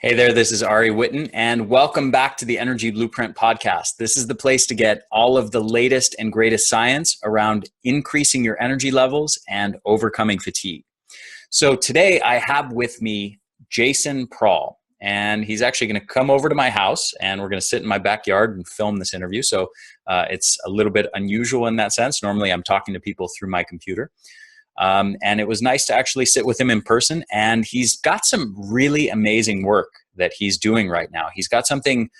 Hey there, this is Ari Whitten, and welcome back to the Energy Blueprint podcast. This is the place to get all of the latest and greatest science around increasing your energy levels and overcoming fatigue. So today I have with me Jason Prall, and he's actually going to come over to my house, and we're going to sit in my backyard and film this interview. So it's a little bit unusual in that sense. Normally I'm talking to people through my computer. And it was nice to actually sit with him in person. And he's got some really amazing work that he's doing right now. He's got something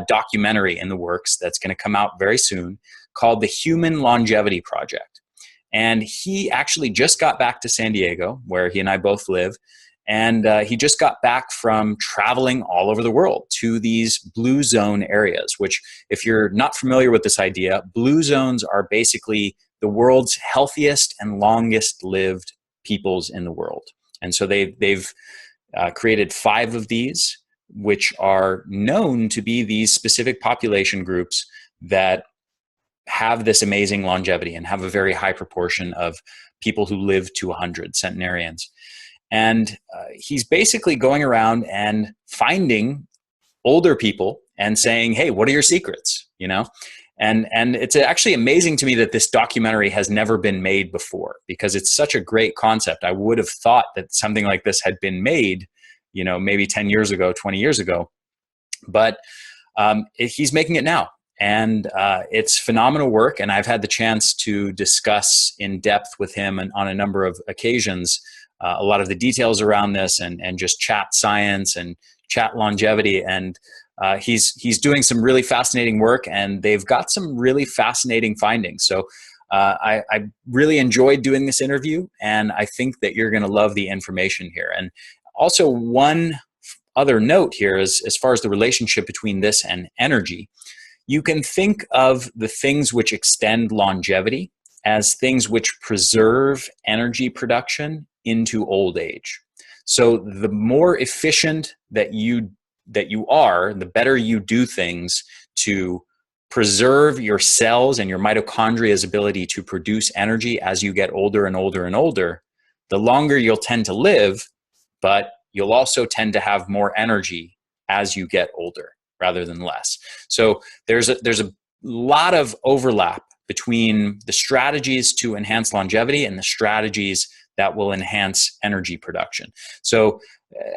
documentary in the works that's going to come out very soon called the Human Longevity Project. And he actually just got back to San Diego, where he and I both live. And he just got back from traveling all over the world to these blue zone areas, which, if you're not familiar with this idea, blue zones are basically the world's healthiest and longest lived peoples in the world. And so they've created 5 of these, which are known to be these specific population groups that have this amazing longevity and have a very high proportion of people who live to 100, centenarians. And he's basically going around and finding older people and saying, hey, what are your secrets? And it's actually amazing to me that this documentary has never been made before, because it's such a great concept. I would have thought that something like this had been made, maybe 10 years ago, 20 years ago, but he's making it now. And it's phenomenal work. And I've had the chance to discuss in depth with him and on a number of occasions a lot of the details around this and just chat science and chat longevity. And he's doing some really fascinating work, and they've got some really fascinating findings. So I really enjoyed doing this interview, and I think that you're going to love the information here. And also, one other note here is, as far as the relationship between this and energy, you can think of the things which extend longevity as things which preserve energy production into old age. So the more efficient that you are, the better you do things to preserve your cells and your mitochondria's ability to produce energy as you get older and older and older, the longer you'll tend to live, but you'll also tend to have more energy as you get older rather than less. So there's a lot of overlap between the strategies to enhance longevity and the strategies that will enhance energy production. So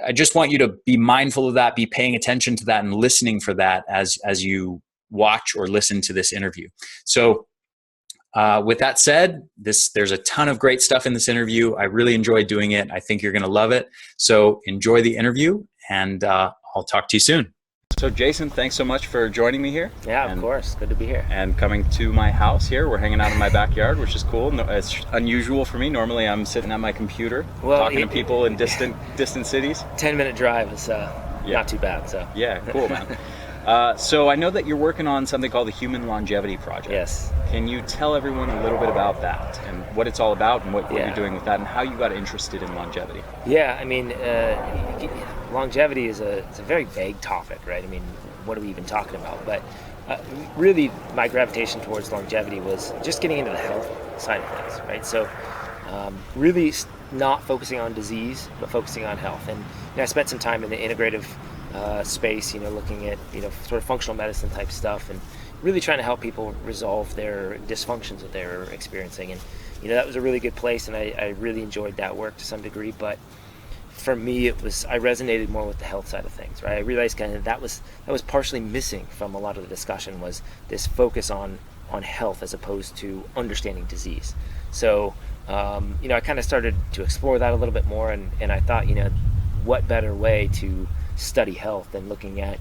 I just want you to be mindful of that, be paying attention to that and listening for that as you watch or listen to this interview. So with that said, there's a ton of great stuff in this interview. I really enjoyed doing it. I think you're going to love it. So enjoy the interview, and I'll talk to you soon. So Jason, thanks so much for joining me here. Yeah, of course. Good to be here. And coming to my house here. We're hanging out in my backyard, which is cool. It's unusual for me. Normally I'm sitting at my computer talking to people in distant cities. 10-minute drive is not too bad. So yeah, cool, man. So I know that you're working on something called the Human Longevity Project. Yes. Can you tell everyone a little bit about that and what it's all about and what you're doing with that and how you got interested in longevity? Yeah, I mean, longevity is a very vague topic, right? I mean, what are we even talking about? But really, my gravitation towards longevity was just getting into the health side of things, right? So really not focusing on disease, but focusing on health. And I spent some time in the integrative space, looking at, sort of functional medicine type stuff and really trying to help people resolve their dysfunctions that they're experiencing. And, that was a really good place, and I really enjoyed that work to some degree. But for me, I resonated more with the health side of things, right? I realized kind of that was partially missing from a lot of the discussion, was this focus on health as opposed to understanding disease. So, I kind of started to explore that a little bit more, and I thought, what better way to study health than looking at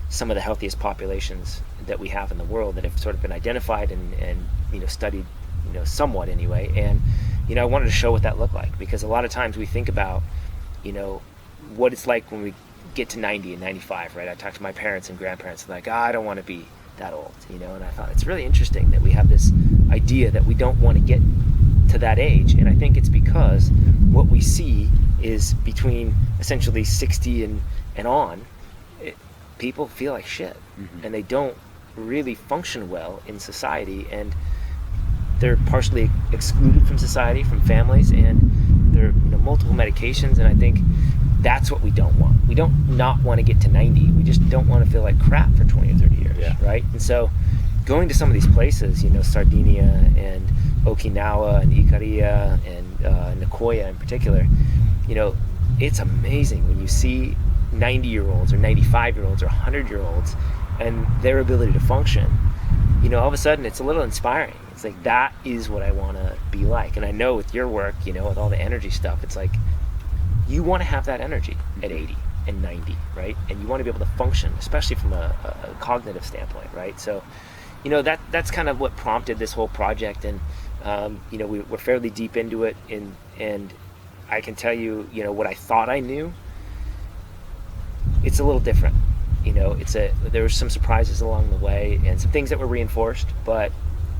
some of the healthiest populations that we have in the world that have sort of been identified and studied, somewhat anyway. And, I wanted to show what that looked like, because a lot of times we think about, what it's like when we get to 90 and 95, right? I talked to my parents and grandparents, like, I don't want to be that old, and I thought it's really interesting that we have this idea that we don't want to get to that age. And I think it's because what we see is between essentially 60 and on, people feel like shit, and they don't really function well in society, and they're partially excluded from society, from families, and there are multiple medications. And I think that's what we don't want. We don't not want to get to 90. We just don't want to feel like crap for 20 or 30 years, right? And so going to some of these places, Sardinia and Okinawa and Ikaria and Nicoya in particular, it's amazing when you see 90-year-olds or 95-year-olds or 100-year-olds and their ability to function. All of a sudden it's a little inspiring. It's like, that is what I want to be like. And I know with your work, with all the energy stuff, it's like you want to have that energy at 80 and 90, right? And you want to be able to function, especially from a cognitive standpoint, right? So, that's kind of what prompted this whole project. And, we're fairly deep into it. And I can tell you, what I thought I knew, it's a little different. There were some surprises along the way and some things that were reinforced, but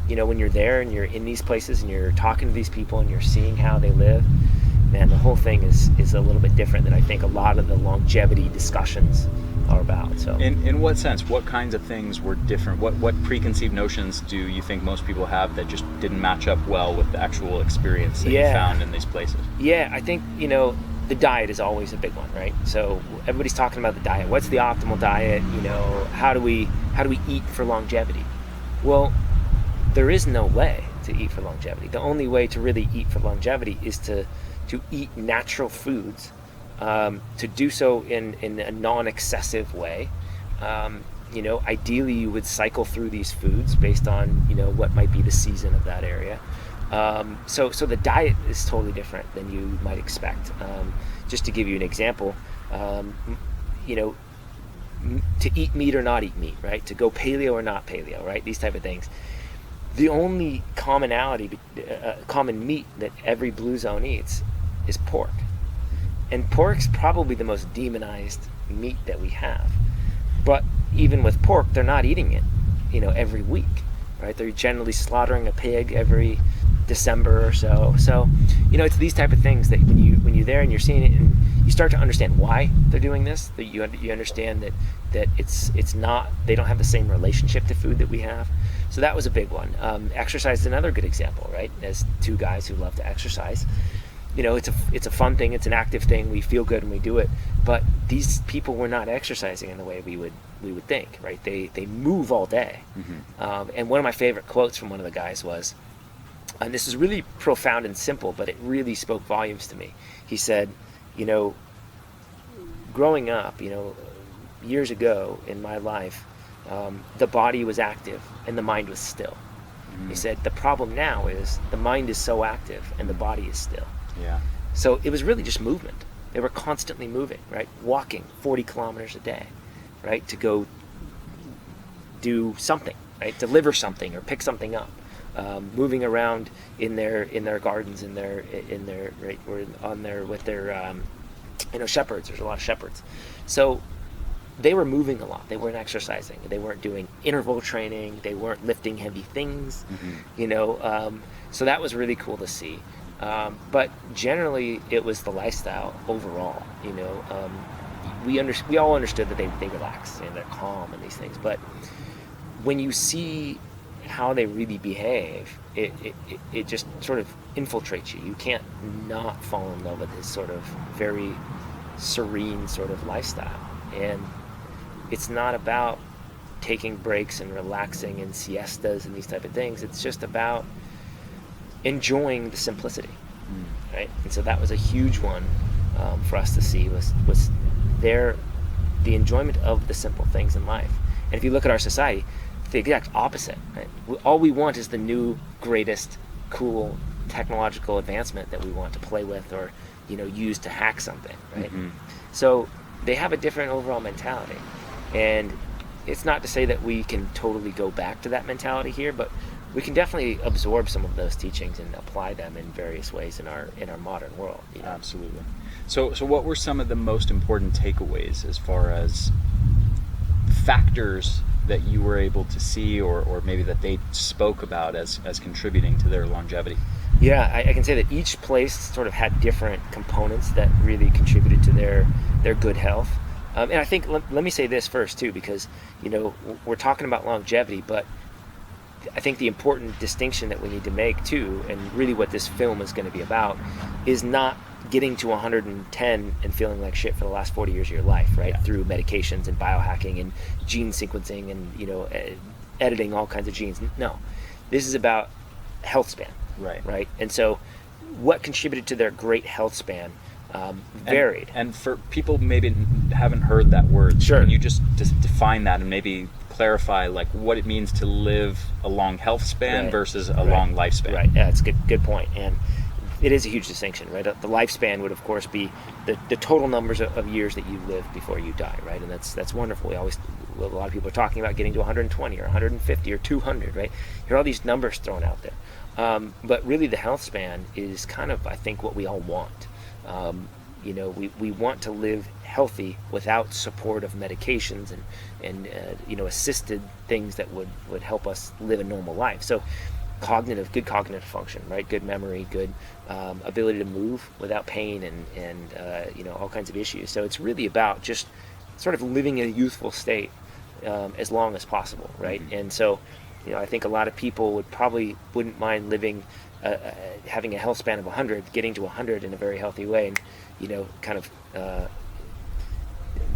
when you're there and you're in these places and you're talking to these people and you're seeing how they live, man, the whole thing is a little bit different than I think a lot of the longevity discussions are about. So in what sense, what kinds of things were different? What preconceived notions do you think most people have that just didn't match up well with the actual experience that you found in these places? Yeah, I think, the diet is always a big one, right? So everybody's talking about the diet. What's the optimal diet? How do we eat for longevity? Well, there is no way to eat for longevity. The only way to really eat for longevity is to eat natural foods, to do so in a non-excessive way. Ideally you would cycle through these foods based on what might be the season of that area. So the diet is totally different than you might expect. Just to give you an example, to eat meat or not eat meat, right? To go paleo or not paleo, right? These type of things. The only common meat that every blue zone eats is pork. And pork's probably the most demonized meat that we have. But even with pork, they're not eating it, every week, right? They're generally slaughtering a pig every December or so. So, it's these type of things that when you're there and you're seeing it and you start to understand why they're doing this, that you understand that it's not, they don't have the same relationship to food that we have. So that was a big one. Exercise is another good example, right? As two guys who love to exercise, it's a fun thing, it's an active thing, we feel good when we do it, but these people were not exercising in the way we would think, right? They move all day. And one of my favorite quotes from one of the guys was, and this is really profound and simple, but it really spoke volumes to me. He said, growing up, years ago in my life, the body was active and the mind was still. He said, the problem now is the mind is so active and the body is still. Yeah. So it was really just movement. They were constantly moving, right? Walking 40 kilometers a day, right? To go do something, right? Deliver something or pick something up. Moving around in their gardens, with their shepherds. There's a lot of shepherds. So they were moving a lot. They weren't exercising. They weren't doing interval training. They weren't lifting heavy things. So that was really cool to see. But generally, it was the lifestyle overall. We all understood that they relax and they're calm and these things. But when you see how they really behave, it just sort of infiltrates you. You can't not fall in love with this sort of very serene sort of lifestyle. And it's not about taking breaks and relaxing and siestas and these type of things. It's just about enjoying the simplicity, right? And so that was a huge one for us to see was the enjoyment of the simple things in life. And if you look at our society, the exact opposite, right? All we want is the new, greatest, cool technological advancement that we want to play with or, use to hack something, right? So they have a different overall mentality. And it's not to say that we can totally go back to that mentality here, but we can definitely absorb some of those teachings and apply them in various ways in our modern world. Absolutely. So what were some of the most important takeaways as far as factors that you were able to see or maybe that they spoke about as contributing to their longevity? Yeah, I can say that each place sort of had different components that really contributed to their good health. And I think, let me say this first too, because, we're talking about longevity, but I think the important distinction that we need to make too, and really what this film is going to be about, is not getting to 110 and feeling like shit for the last 40 years of your life, right? Yeah. Through medications and biohacking and gene sequencing and, editing all kinds of genes. No, this is about health span, right? And so what contributed to their great health span varied. And for people maybe haven't heard that word, sure. Can you just define that and maybe clarify like what it means to live a long health span versus a long lifespan? Right. Yeah, it's a good point. And it is a huge distinction, right? The lifespan would, of course, be the total numbers of years that you live before you die, right? And that's wonderful. A lot of people are talking about getting to 120 or 150 or 200, right? You hear all these numbers thrown out there. But really the health span is kind of, I think, what we all want. We want to live healthy without support of medications and assisted things that would help us live a normal life. So good cognitive function, right? Good memory, good ability to move without pain and all kinds of issues. So it's really about just sort of living in a youthful state as long as possible, right? Mm-hmm. And so, I think a lot of people wouldn't mind living, having a health span of 100, getting to 100 in a very healthy way, and kind of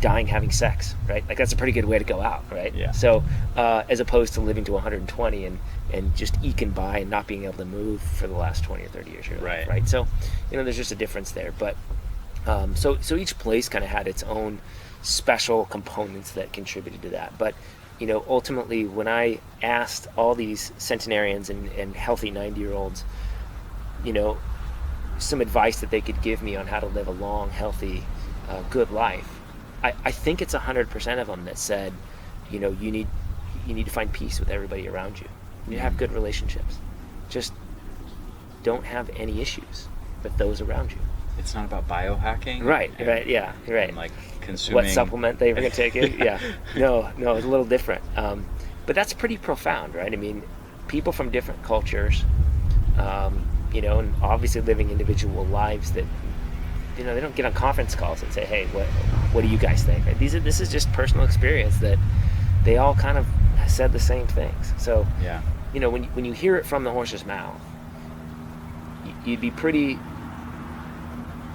dying having sex, right? Like that's a pretty good way to go out, right? Yeah. So as opposed to living to 120 and just eking by and not being able to move for the last 20 or 30 years of your life, right? So there's just a difference there. But so each place kind of had its own special components that contributed to that. But ultimately, when I asked all these centenarians and healthy 90-year-olds, some advice that they could give me on how to live a long, healthy, good life, I think it's 100% of them that said, you need to find peace with everybody around you. You need to have good relationships. Just don't have any issues with those around you. It's not about biohacking, right? Yeah, right. And like consuming what supplement they were going to take it. Yeah, no, it's a little different. But that's pretty profound, right? I mean, people from different cultures, and obviously living individual lives that, they don't get on conference calls and say, hey, what do you guys think? Right? This is just personal experience that they all kind of said the same things. So, when you hear it from the horse's mouth, you'd be pretty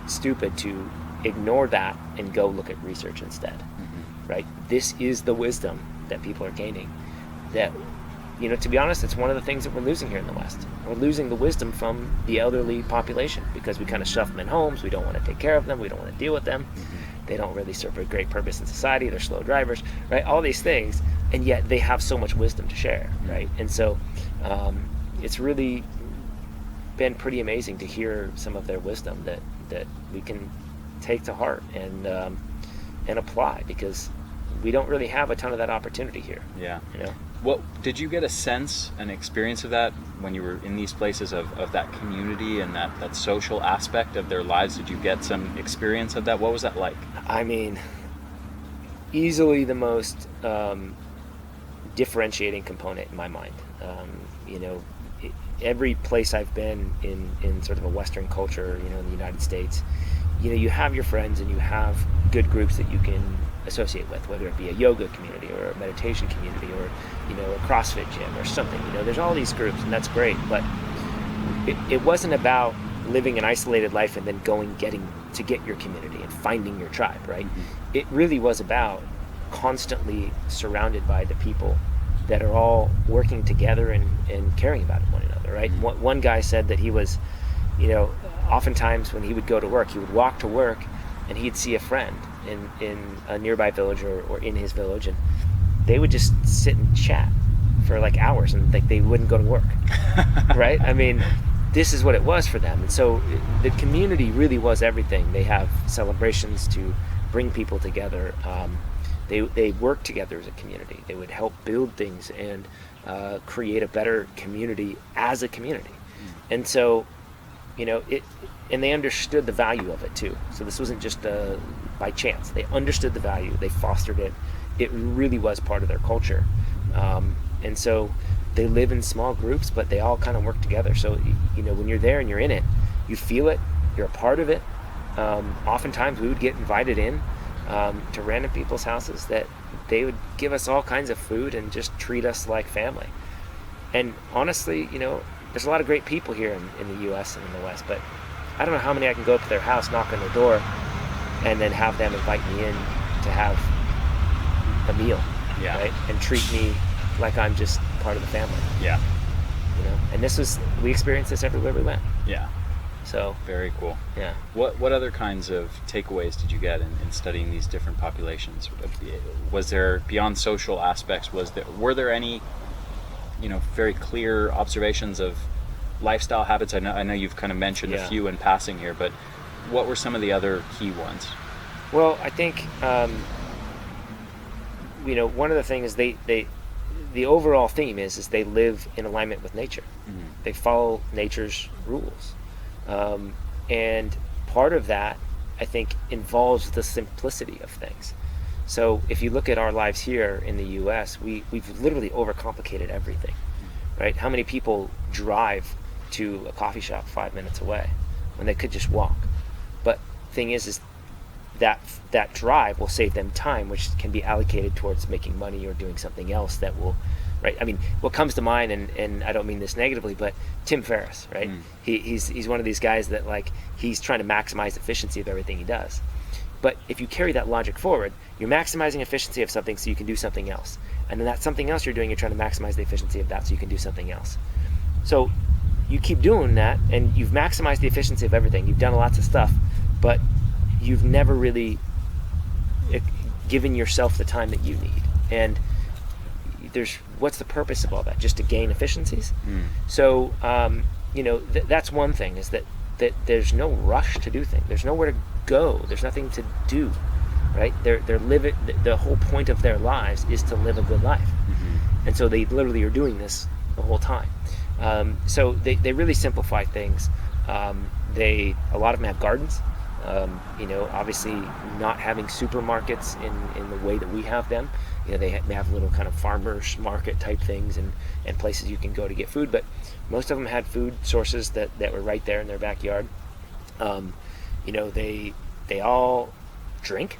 stupid to ignore that and go look at research instead, right? This is the wisdom that people are gaining that, to be honest, it's one of the things that we're losing here in the West. We're losing the wisdom from the elderly population because we kind of shove them in homes. We don't want to take care of them. We don't want to deal with them. They don't really serve a great purpose in society. They're slow drivers, right? All these things, and yet they have so much wisdom to share, right? And so it's really been pretty amazing to hear some of their wisdom that we can take to heart and apply, because we don't really have a ton of that opportunity here. Yeah. What did you get a sense, an experience of that when you were in these places of that community and that social aspect of their lives? Did you get some experience of that? What was that like? I mean, easily the most differentiating component in my mind. Every place I've been in sort of a Western culture, in the United States, you have your friends and you have good groups that you can associate with, whether it be a yoga community or a meditation community or a CrossFit gym or something. There's all these groups, and that's great, but it wasn't about living an isolated life and then getting to get your community and finding your tribe, right? It really was about constantly surrounded by the people that are all working together and caring about one another, right? One guy said that he was, oftentimes when he would go to work, he would walk to work and he'd see a friend in a nearby village or in his village, and they would just sit and chat for like hours, and like they wouldn't go to work, right? I mean, this is what it was for them. And so the community really was everything. They have celebrations to bring people together. They work together as a community. They would help build things and create a better community as a community. And so, and they understood the value of it too. So this wasn't just by chance. They understood the value. They fostered it. It really was part of their culture. And so they live in small groups, but they all kind of work together. So, when you're there and you're in it, you feel it, you're a part of it. Oftentimes we would get invited in to random people's houses that they would give us all kinds of food and just treat us like family. And honestly, there's a lot of great people here in the U.S. and in the West, but I don't know how many I can go up to their house, knock on their door, and then have them invite me in to have a meal, right? And treat me like I'm just part of the family. Yeah. And we experienced this everywhere we went. Yeah. So very cool. Yeah. What other kinds of takeaways did you get in studying these different populations? Was there, beyond social aspects, were there any, very clear observations of lifestyle habits? I know you've kind of mentioned a few in passing here, but what were some of the other key ones? Well, I think one of the things the overall theme is they live in alignment with nature. Mm-hmm. They follow nature's rules. And part of that, I think, involves the simplicity of things. So if you look at our lives here in the U.S., we've literally overcomplicated everything, right? How many people drive to a coffee shop 5 minutes away when they could just walk? But thing is that drive will save them time, which can be allocated towards making money or doing something else that will, right? I mean, what comes to mind, and I don't mean this negatively, but Tim Ferriss, right? He's one of these guys that, like, he's trying to maximize efficiency of everything he does. But if you carry that logic forward, you're maximizing efficiency of something so you can do something else. And then that something else you're doing, you're trying to maximize the efficiency of that so you can do something else. So you keep doing that, and you've maximized the efficiency of everything. You've done lots of stuff, but you've never really given yourself the time that you need. And what's the purpose of all that? Just to gain efficiencies? So that's one thing, is that there's no rush to do things. There's nowhere to go. There's nothing to do, right? The whole point of their lives is to live a good life. And so they literally are doing this the whole time. So they really simplify things. A lot of them have gardens. Obviously not having supermarkets in the way that we have them. They have little kind of farmers market type things and places you can go to get food, but most of them had food sources that were right there in their backyard. They all drink,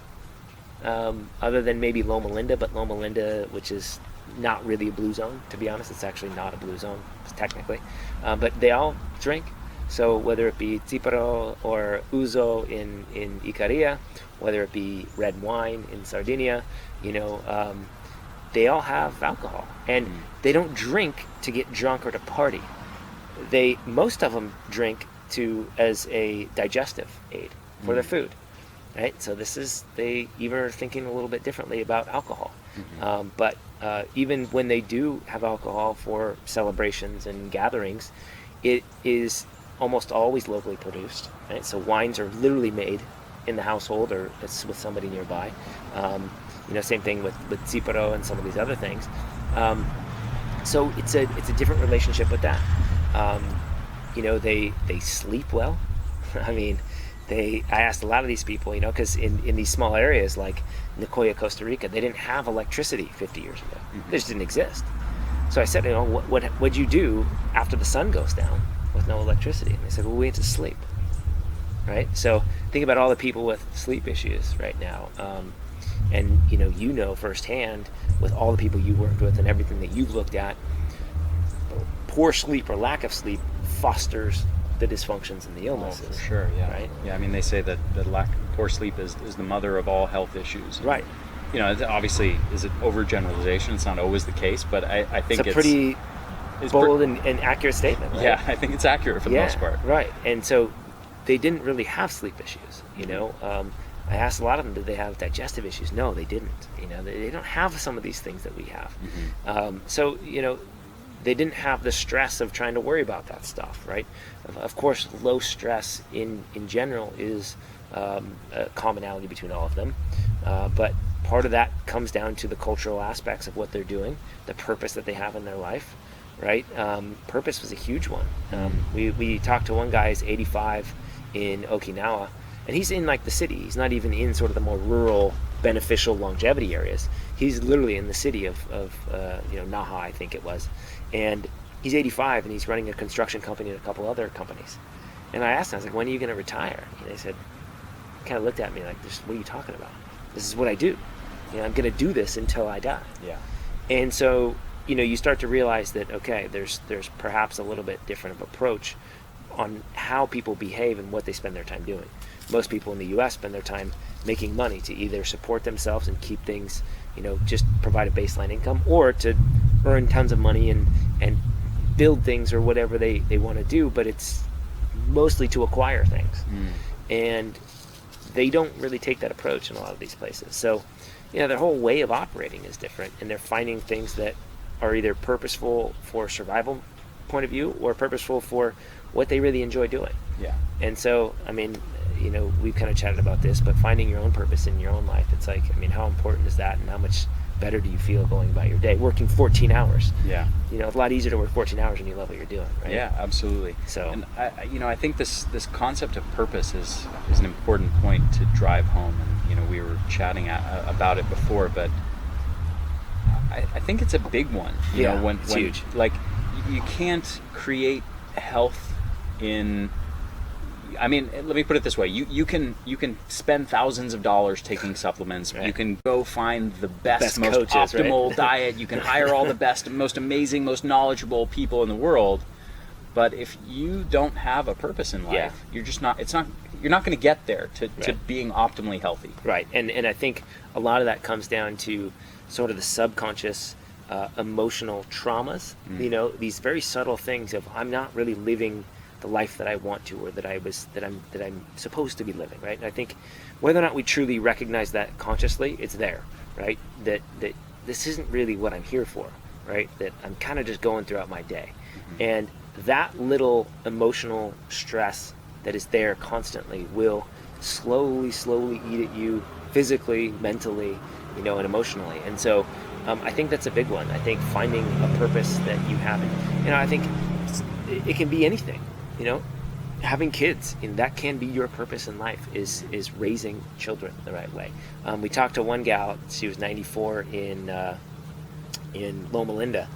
other than maybe Loma Linda, but Loma Linda, which is not really a blue zone, to be honest. It's actually not a blue zone, technically. But they all drink. So whether it be Tsiparo or Uzo in Icaria, whether it be red wine in Sardinia, they all have alcohol. And they don't drink to get drunk or to party. Most of them drink as a digestive aid for their food, right? So they even are thinking a little bit differently about alcohol. But even when they do have alcohol for celebrations and gatherings, it is almost always locally produced, right? So wines are literally made in the household or it's with somebody nearby. Same thing with Tsiparo and some of these other things. So it's a different relationship with that. They sleep well. I mean, I asked a lot of these people, because in these small areas like Nicoya, Costa Rica, they didn't have electricity 50 years ago. They just didn't exist. So I said, what'd you do after the sun goes down with no electricity? And they said, well, we had to sleep, right? So think about all the people with sleep issues right now. And firsthand with all the people you worked with and everything that you've looked at, poor sleep or lack of sleep fosters the dysfunctions and the illnesses. Oh, for sure, yeah. Right? Yeah, I mean, they say that poor sleep is the mother of all health issues. Right. Obviously, is it overgeneralization? It's not always the case, but I think it's a pretty bold and accurate statement, right? Yeah, I think it's accurate for the most part. Right. And so they didn't really have sleep issues, I asked a lot of them, did they have digestive issues? No, they didn't. They don't have some of these things that we have. So they didn't have the stress of trying to worry about that stuff, right? Of course, low stress in general is a commonality between all of them. But part of that comes down to the cultural aspects of what they're doing, the purpose that they have in their life, right? Purpose was a huge one. We talked to one guy who's 85 in Okinawa, and he's in like the city. He's not even in sort of the more rural, beneficial longevity areas. He's literally in the city of Naha, I think it was. And he's 85 and he's running a construction company and a couple other companies. And I asked him, I was like, when are you going to retire? And they said, kind of looked at me like, what are you talking about? This is what I do. I'm going to do this until I die. Yeah. And so, you start to realize that, okay, there's perhaps a little bit different of approach. on how people behave and what they spend their time doing. Most people in the U.S. spend their time making money to either support themselves and keep things, just provide a baseline income, or to earn tons of money and build things or whatever they want to do, but it's mostly to acquire things. And they don't really take that approach in a lot of these places. So, their whole way of operating is different, and they're finding things that are either purposeful for survival point of view or purposeful for what they really enjoy doing. Yeah. And so, we've kind of chatted about this, but finding your own purpose in your own life, it's like, how important is that, and how much better do you feel going about your day, working 14 hours? Yeah. It's a lot easier to work 14 hours when you love what you're doing, right? Yeah, absolutely. So, and I think this concept of purpose is an important point to drive home, and we were chatting about it before, but I think it's a big one. When huge. Like, you can't create health in. Let me put it this way: you can spend thousands of dollars taking supplements. Right. You can go find the best most coaches, optimal right? diet. You can hire all the best, most amazing, most knowledgeable people in the world. But if you don't have a purpose in life, you're just not. You're not going to get there to being optimally healthy. Right, and I think a lot of that comes down to sort of the subconscious emotional traumas. These very subtle things of, I'm not really living the life that I want to, or that I'm supposed to be living, right? And I think whether or not we truly recognize that consciously, it's there, right? That this isn't really what I'm here for, right? That I'm kind of just going throughout my day. And that little emotional stress that is there constantly will slowly eat at you physically, mentally, and emotionally. And so I think that's a big one. I think finding a purpose that you haven't, I think it can be anything. Having kids, that can be your purpose in life, is raising children the right way. We talked to one gal, she was 94 in Loma Linda,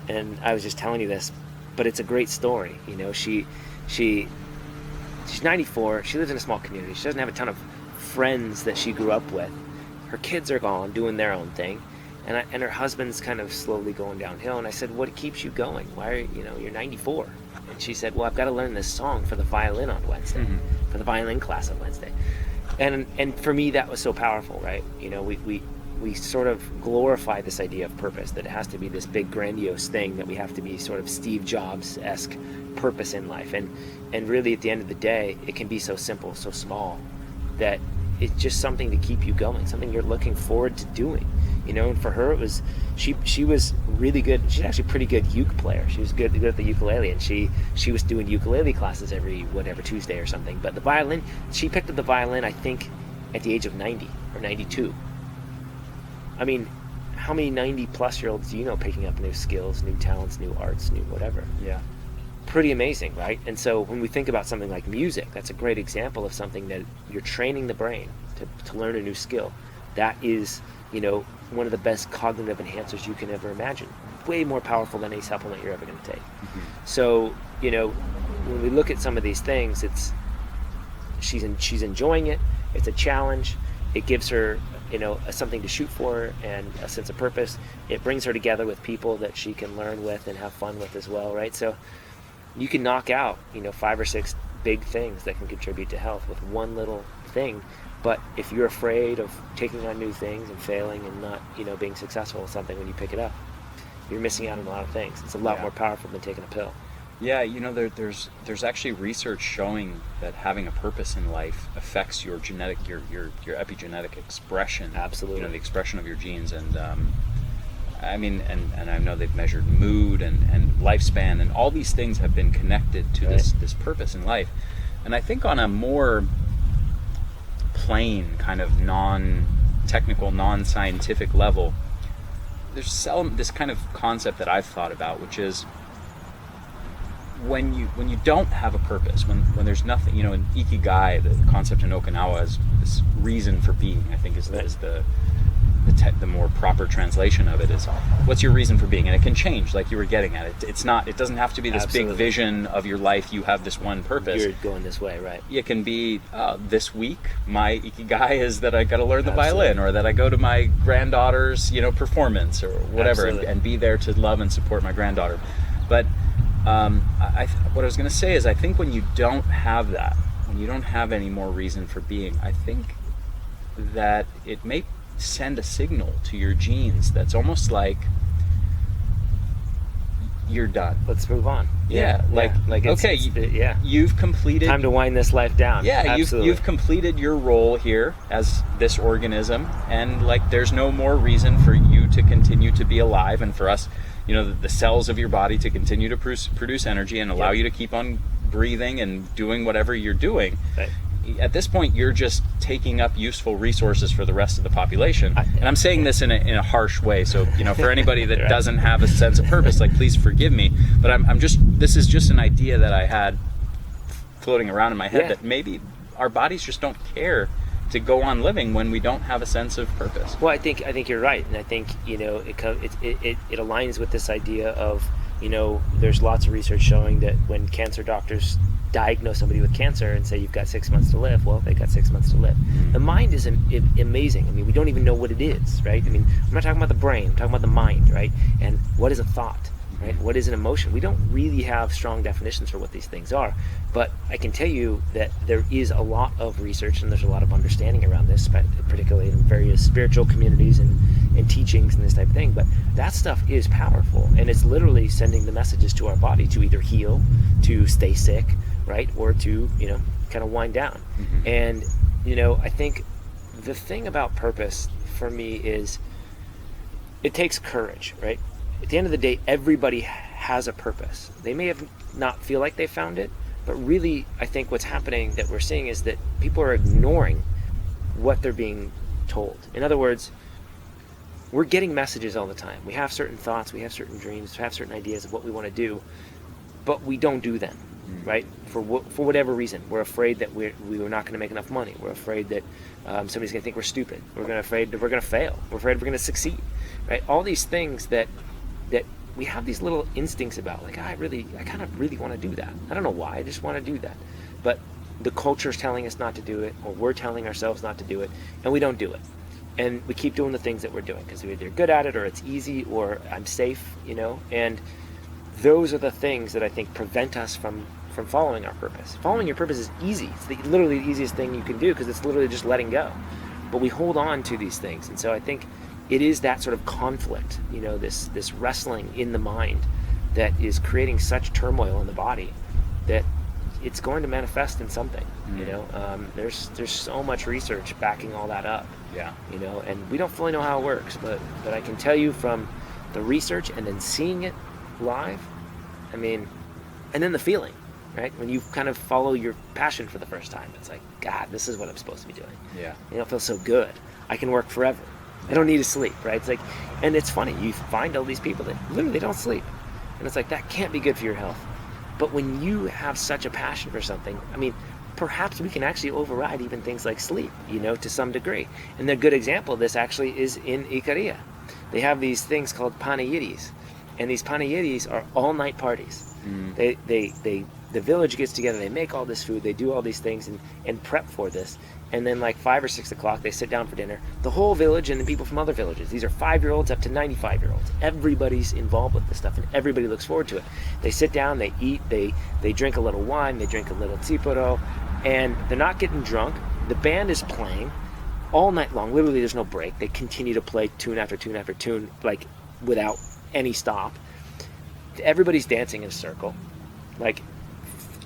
and I was just telling you this, but it's a great story. She's 94, she lives in a small community, she doesn't have a ton of friends that she grew up with. Her kids are gone, doing their own thing, and her husband's kind of slowly going downhill. And I said, what keeps you going? Why are you're 94? And she said, well, I've got to learn this song for the violin on Wednesday, for the violin class on Wednesday. And for me, that was so powerful, right? We sort of glorify this idea of purpose, that it has to be this big grandiose thing, that we have to be sort of Steve Jobs-esque purpose in life. And really, at the end of the day, it can be so simple, so small, that it's just something to keep you going, something you're looking forward to doing. And for her, it was, she was really good. She's actually a pretty good uke player. She was good at the ukulele, and she was doing ukulele classes every Tuesday or something. But the violin, she picked up the violin, I think, at the age of 90 or 92. How many 90-plus-year-olds do you know picking up new skills, new talents, new arts, new whatever? Yeah. Pretty amazing, right? And so when we think about something like music, that's a great example of something that you're training the brain to learn a new skill. That is, one of the best cognitive enhancers you can ever imagine. Way more powerful than any supplement you're ever going to take. So, when we look at some of these things, she's enjoying it. It's a challenge. It gives her, something to shoot for and a sense of purpose. It brings her together with people that she can learn with and have fun with as well, right? So you can knock out, 5 or 6 big things that can contribute to health with one little thing. But if you're afraid of taking on new things and failing and not, being successful with something when you pick it up, you're missing out on a lot of things. It's a lot more powerful than taking a pill. Yeah, there's actually research showing that having a purpose in life affects your genetic, your epigenetic expression. Absolutely. The expression of your genes, and I know they've measured mood and lifespan, and all these things have been connected to this purpose in life. And I think on a more plain, kind of non-technical, non-scientific level, there's this kind of concept that I've thought about, which is when you don't have a purpose, when there's nothing, in Ikigai, the concept in Okinawa is this reason for being, I think is the more proper translation of it is, what's your reason for being? And it can change, like you were getting at it. It doesn't have to be this big vision of your life. You have this one purpose. You're going this way, right? It can be, this week, my Ikigai is that I got to learn the violin, or that I go to my granddaughter's, performance or whatever, and be there to love and support my granddaughter. But What I was going to say is, I think when you don't have that, when you don't have any more reason for being, I think that it may send a signal to your genes that's almost like you're done. Let's move on. You've completed. Time to wind this life down. Yeah, you've completed your role here as this organism, and like there's no more reason for you to continue to be alive, and for us, the cells of your body to continue to produce energy and allow you to keep on breathing and doing whatever you're doing. Right. At this point, you're just taking up useful resources for the rest of the population. And I'm saying this in a harsh way, so for anybody that doesn't have a sense of purpose, like, please forgive me. But this is just an idea that I had floating around in my head, that maybe our bodies just don't care to go on living when we don't have a sense of purpose. Well, I think you're right, and I think it aligns with this idea of there's lots of research showing that when cancer doctors diagnose somebody with cancer and say you've got 6 months to live, well, they got 6 months to live. The mind is amazing. I mean, we don't even know what it is, right? I mean, I'm not talking about the brain, I'm talking about the mind, right? And what is a thought, right? What is an emotion? We don't really have strong definitions for what these things are, but I can tell you that there is a lot of research and there's a lot of understanding around this, particularly in various spiritual communities and teachings and this type of thing. But that stuff is powerful, and it's literally sending the messages to our body to either heal, to stay sick, right, or to kind of wind down. And I think the thing about purpose for me is it takes courage, right? At the end of the day, everybody has a purpose. They may have not feel like they found it, but really I think what's happening that we're seeing is that people are ignoring what they're being told. In other words, we're getting messages all the time. We have certain thoughts, we have certain dreams, we have certain ideas of what we want to do, but we don't do them, right? For whatever reason. We're afraid that we're not going to make enough money. We're afraid that somebody's going to think we're stupid. We're afraid that we're going to fail. We're afraid we're going to succeed, right? All these things that we have these little instincts about, like, I kind of really want to do that. I don't know why, I just want to do that. But the culture's telling us not to do it, or we're telling ourselves not to do it, and we don't do it. And we keep doing the things that we're doing because we're either good at it, or it's easy, or I'm safe, and those are the things that I think prevent us from following our purpose. Following your purpose is easy. It's literally the easiest thing you can do because it's literally just letting go. But we hold on to these things, and so I think it is that sort of conflict, this wrestling in the mind that is creating such turmoil in the body that it's going to manifest in something. There's so much research backing all that up. And we don't fully know how it works, but I can tell you from the research and then seeing it live, and then the feeling, right? When you kind of follow your passion for the first time, it's like, God, this is what I'm supposed to be doing. It feels so good. I can work forever. I don't need to sleep, right? It's like, and it's funny, you find all these people that literally don't sleep, and it's like, that can't be good for your health. But when you have such a passion for something, perhaps we can actually override even things like sleep, to some degree. And the good example of this actually is in Ikaria. They have these things called panayidis, and these panayidis are all-night parties. The village gets together, they make all this food, they do all these things and prep for this, and then like 5 or 6 o'clock they sit down for dinner. The whole village and the people from other villages, these are 5-year-olds up to 95-year-olds. Everybody's involved with this stuff, and everybody looks forward to it. They sit down, they eat, they drink a little wine, they drink a little tsiporo, and they're not getting drunk. The band is playing all night long. Literally, there's no break. They continue to play tune after tune after tune, like without any stop. Everybody's dancing in a circle, like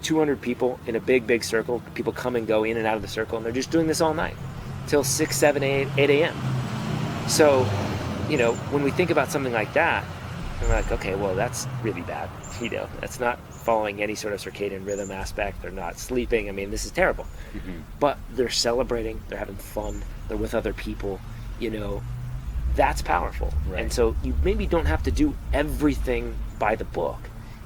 200 people in a big circle. People come and go in and out of the circle, and they're just doing this all night till 6, 7, 8 a.m. So, when we think about something like that, we're like, okay, well, that's really bad. That's not following any sort of circadian rhythm aspect. They're not sleeping. This is terrible. But they're celebrating. They're having fun. They're with other people. That's powerful. Right. And so you maybe don't have to do everything by the book.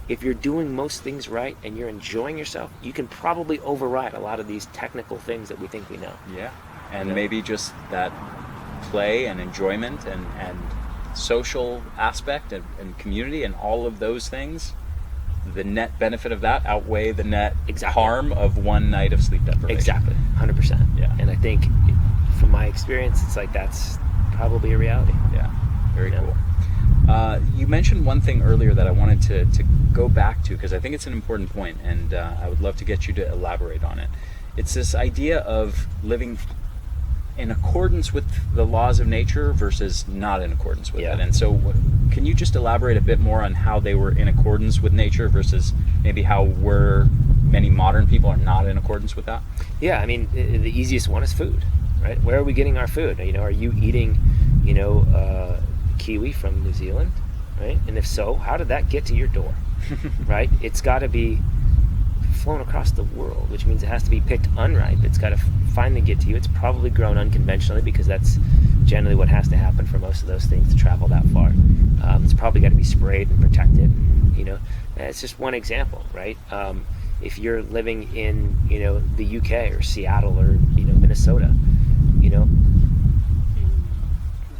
If you're doing most things right and you're enjoying yourself, you can probably override a lot of these technical things that we think we know. And maybe just that play and enjoyment and social aspect and community and all of those things, the net benefit of that outweigh the net harm of one night of sleep deprivation. Exactly, 100%. And I think from my experience, it's like that's probably a reality. Very cool. You mentioned one thing earlier that I wanted to go back to, because I think it's an important point, and I would love to get you to elaborate on it. It's this idea of living in accordance with the laws of nature versus not in accordance with it. And so can you just elaborate a bit more on how they were in accordance with nature versus maybe how many modern people are not in accordance with that? Yeah, I mean, the easiest one is food, right? Where are we getting our food? Are you eating, kiwi from New Zealand, right? And if so, how did that get to your door, right? It's got to be flown across the world, which means it has to be picked unripe. It's got to finally get to you. It's probably grown unconventionally, because that's generally what has to happen for most of those things to travel that far. It's probably got to be sprayed and protected. It's just one example, right? If you're living in, the UK or Seattle or, Minnesota,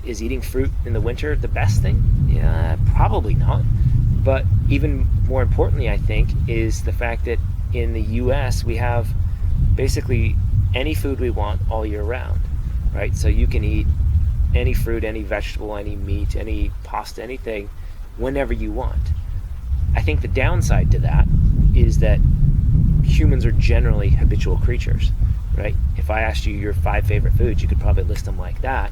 is eating fruit in the winter the best thing? Yeah, probably not. But even more importantly, I think, is the fact that in the US, we have basically any food we want all year round, right? So you can eat any fruit, any vegetable, any meat, any pasta, anything, whenever you want. I think the downside to that is that humans are generally habitual creatures, right? If I asked you your 5 favorite foods, you could probably list them like that,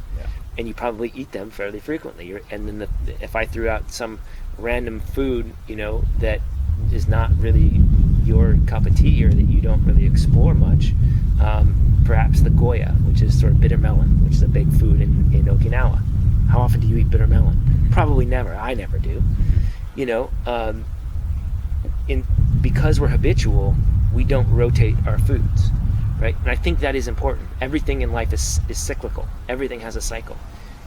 and you probably eat them fairly frequently. And then if I threw out some random food, that is not really your cup of tea, or that you don't really explore much, perhaps the Goya, which is sort of bitter melon, which is a big food in Okinawa. How often do you eat bitter melon? Probably never. I never do. Because we're habitual, we don't rotate our foods, right? And I think that is important. Everything in life is cyclical. Everything has a cycle.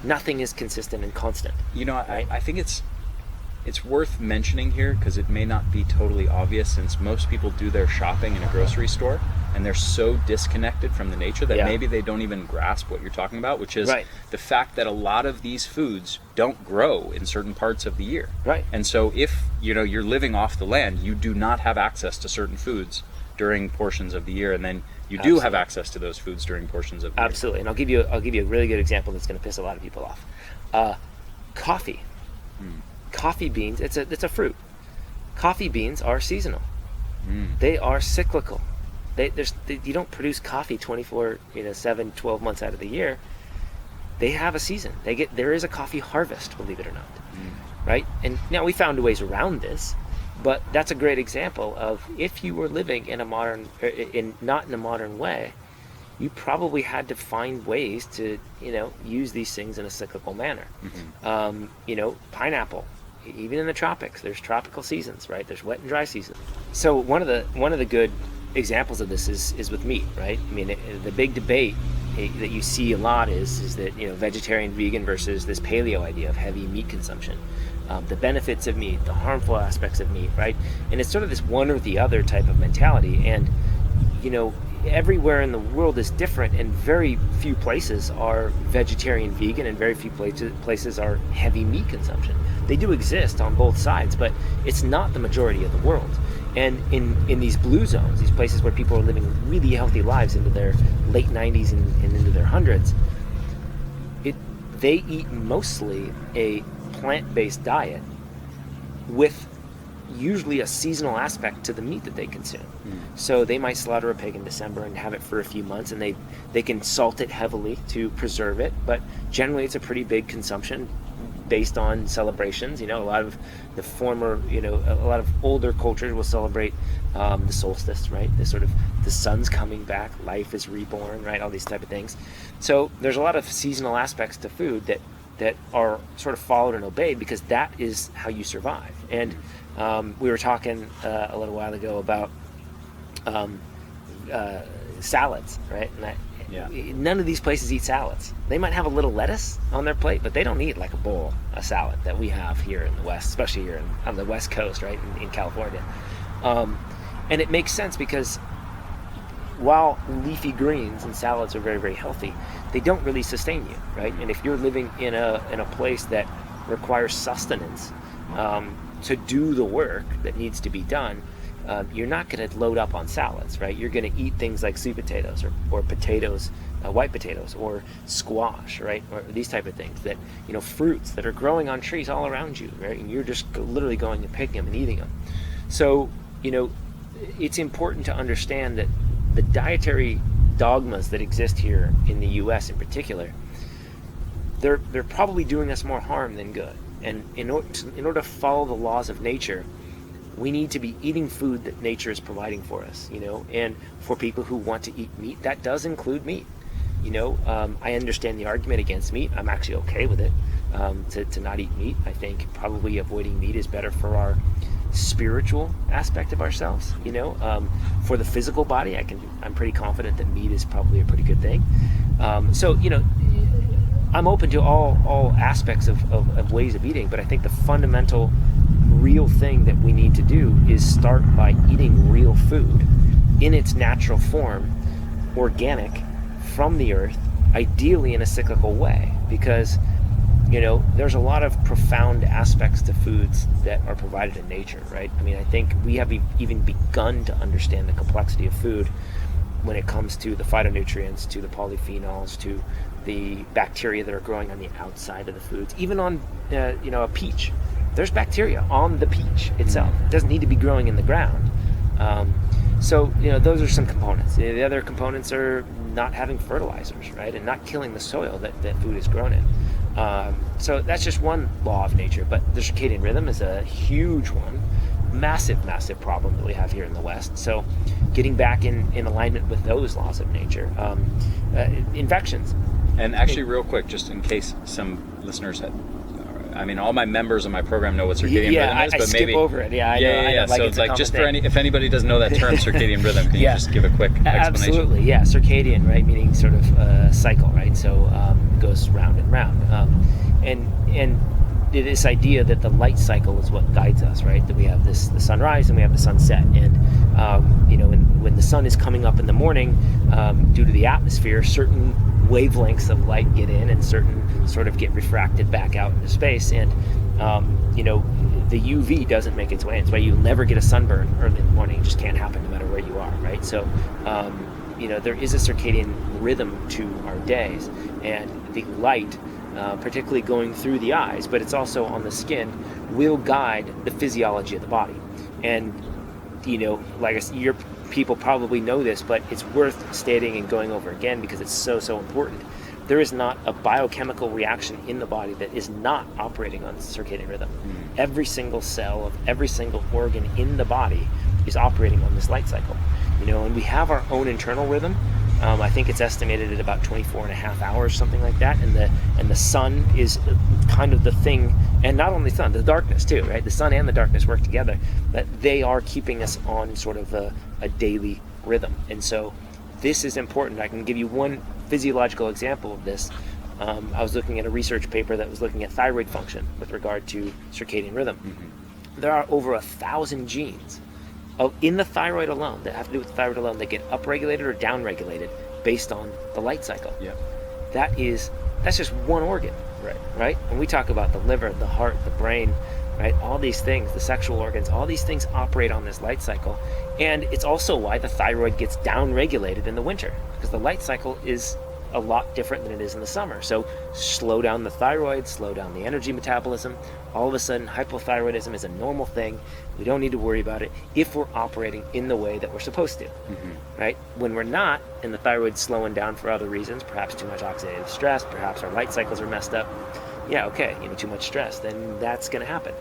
Nothing is consistent and constant. I think it's worth mentioning here, because it may not be totally obvious, since most people do their shopping in a grocery store and they're so disconnected from the nature that maybe they don't even grasp what you're talking about, which is the fact that a lot of these foods don't grow in certain parts of the year. Right. And so if you're living off the land, you do not have access to certain foods during portions of the year, and then you do have access to those foods during portions of the year. Absolutely. And I'll give you a really good example that's going to piss a lot of people off. Coffee. Coffee beans, it's a fruit. Coffee beans are seasonal. They are cyclical. You don't produce coffee 24, 7, 12 months out of the year. They have a season. There is a coffee harvest, believe it or not. Right? And now we found ways around this, but that's a great example of, if you were living in not in a modern way, you probably had to find ways to, use these things in a cyclical manner. Pineapple. Even in the tropics, there's tropical seasons, right? There's wet and dry seasons. So one of the good examples of this is with meat, right? I mean, the big debate that you see a lot is that, vegetarian, vegan versus this paleo idea of heavy meat consumption. The benefits of meat, the harmful aspects of meat, right? And it's sort of this one or the other type of mentality. And, everywhere in the world is different, and very few places are vegetarian, vegan, and very few places are heavy meat consumption. They do exist on both sides, but it's not the majority of the world. And in these blue zones, these places where people are living really healthy lives into their late 90s and into their hundreds, they eat mostly a plant-based diet with usually a seasonal aspect to the meat that they consume. So they might slaughter a pig in December and have it for a few months, and they can salt it heavily to preserve it, but generally it's a pretty big consumption based on celebrations. A lot of the a lot of older cultures will celebrate the solstice, right? The sun's coming back, life is reborn, right? All these type of things. So there's a lot of seasonal aspects to food that are sort of followed and obeyed, because that is how you survive. And we were talking a little while ago about salads, right? And none of these places eat salads. They might have a little lettuce on their plate, but they don't eat like a bowl of salad that we have here in the West, especially here on the West Coast, right, in California. And it makes sense, because while leafy greens and salads are very, very healthy, they don't really sustain you, right? And if you're living in a place that requires sustenance to do the work that needs to be done, you're not going to load up on salads, right? You're going to eat things like sweet potatoes or potatoes, white potatoes, or squash, right? Or these type of things that, fruits that are growing on trees all around you, right? And you're just literally going and picking them and eating them. So, it's important to understand that the dietary dogmas that exist here in the U.S. in particular, they're probably doing us more harm than good. And in order to follow the laws of nature, we need to be eating food that nature is providing for us, and for people who want to eat meat, that does include meat. I understand the argument against meat. I'm actually okay with it, to not eat meat. I think probably avoiding meat is better for our spiritual aspect of ourselves. For the physical body, I'm pretty confident that meat is probably a pretty good thing. So I'm open to all aspects of ways of eating, but I think the fundamental real thing that we need to do is start by eating real food in its natural form, organic, from the earth, ideally in a cyclical way, because there's a lot of profound aspects to foods that are provided in nature, right? I think we have even begun to understand the complexity of food when it comes to the phytonutrients, to the polyphenols, to the bacteria that are growing on the outside of the foods. Even on a peach, there's bacteria on the peach itself. It doesn't need to be growing in the ground. So those are some components. The other components are not having fertilizers, right, and not killing the soil that food is grown in. So that's just one law of nature. But the circadian rhythm is a huge one, massive problem that we have here in the West. So getting back in alignment with those laws of nature. Infections. And actually, real quick, just in case some listeners all my members of my program know what circadian rhythm is, but maybe skip over it. I know. So it's like just for if anybody doesn't know that term, circadian rhythm, can you just give a quick explanation? Absolutely, yeah. Circadian, right, meaning sort of cycle, right? So it goes round and round, and this idea that the light cycle is what guides us, right? That we have the sunrise and we have the sunset, and when the sun is coming up in the morning, due to the atmosphere, certain wavelengths of light get in and certain sort of get refracted back out into space, and the UV doesn't make its way in. That's why you'll never get a sunburn early in the morning. It just can't happen no matter where you are, right? So there is a circadian rhythm to our days, and the light, particularly going through the eyes, but it's also on the skin, will guide the physiology of the body. And like I said, your people probably know this, but it's worth stating and going over again because it's so important. There is not a biochemical reaction in the body that is not operating on circadian rhythm. Every single cell of every single organ in the body is operating on this light cycle. And we have our own internal rhythm. I think it's estimated at about 24 and a half hours, something like that. And the sun is kind of the thing, and not only the sun, the darkness too, right? The sun and the darkness work together, but they are keeping us on sort of a daily rhythm. And so this is important. I can give you one physiological example of this. I was looking at a research paper that was looking at thyroid function with regard to circadian rhythm. There are over 1,000 genes in the thyroid alone that have to do with the thyroid alone that get upregulated or downregulated based on the light cycle. Yeah. That's just one organ, right? When we talk about the liver, the heart, the brain, right? All these things, the sexual organs, all these things operate on this light cycle. And it's also why the thyroid gets downregulated in the winter, because the light cycle is a lot different than it is in the summer. So slow down the thyroid, slow down the energy metabolism. All of a sudden, hypothyroidism is a normal thing. We don't need to worry about it if we're operating in the way that we're supposed to, right? When we're not, and the thyroid's slowing down for other reasons, perhaps too much oxidative stress, perhaps our light cycles are messed up, too much stress, then that's going to happen.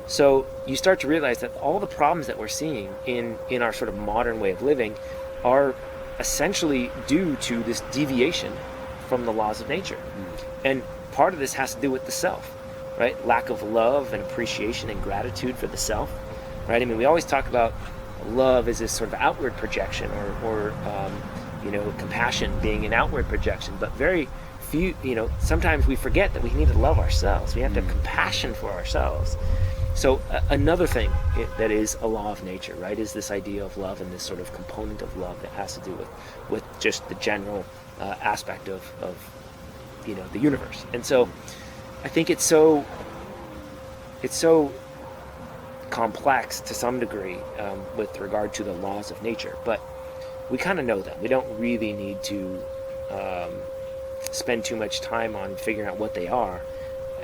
So you start to realize that all the problems that we're seeing in our sort of modern way of living are essentially due to this deviation from the laws of nature. And part of this has to do with the self, right? Lack of love and appreciation and gratitude for the self, right? We always talk about love as this sort of outward projection or compassion being an outward projection, but very few, sometimes we forget that we need to love ourselves. We have to have compassion for ourselves. So another thing that is a law of nature, right, is this idea of love and this sort of component of love that has to do with just the general aspect of the universe. And so I think it's so complex to some degree with regard to the laws of nature, but we kind of know them. We don't really need to spend too much time on figuring out what they are.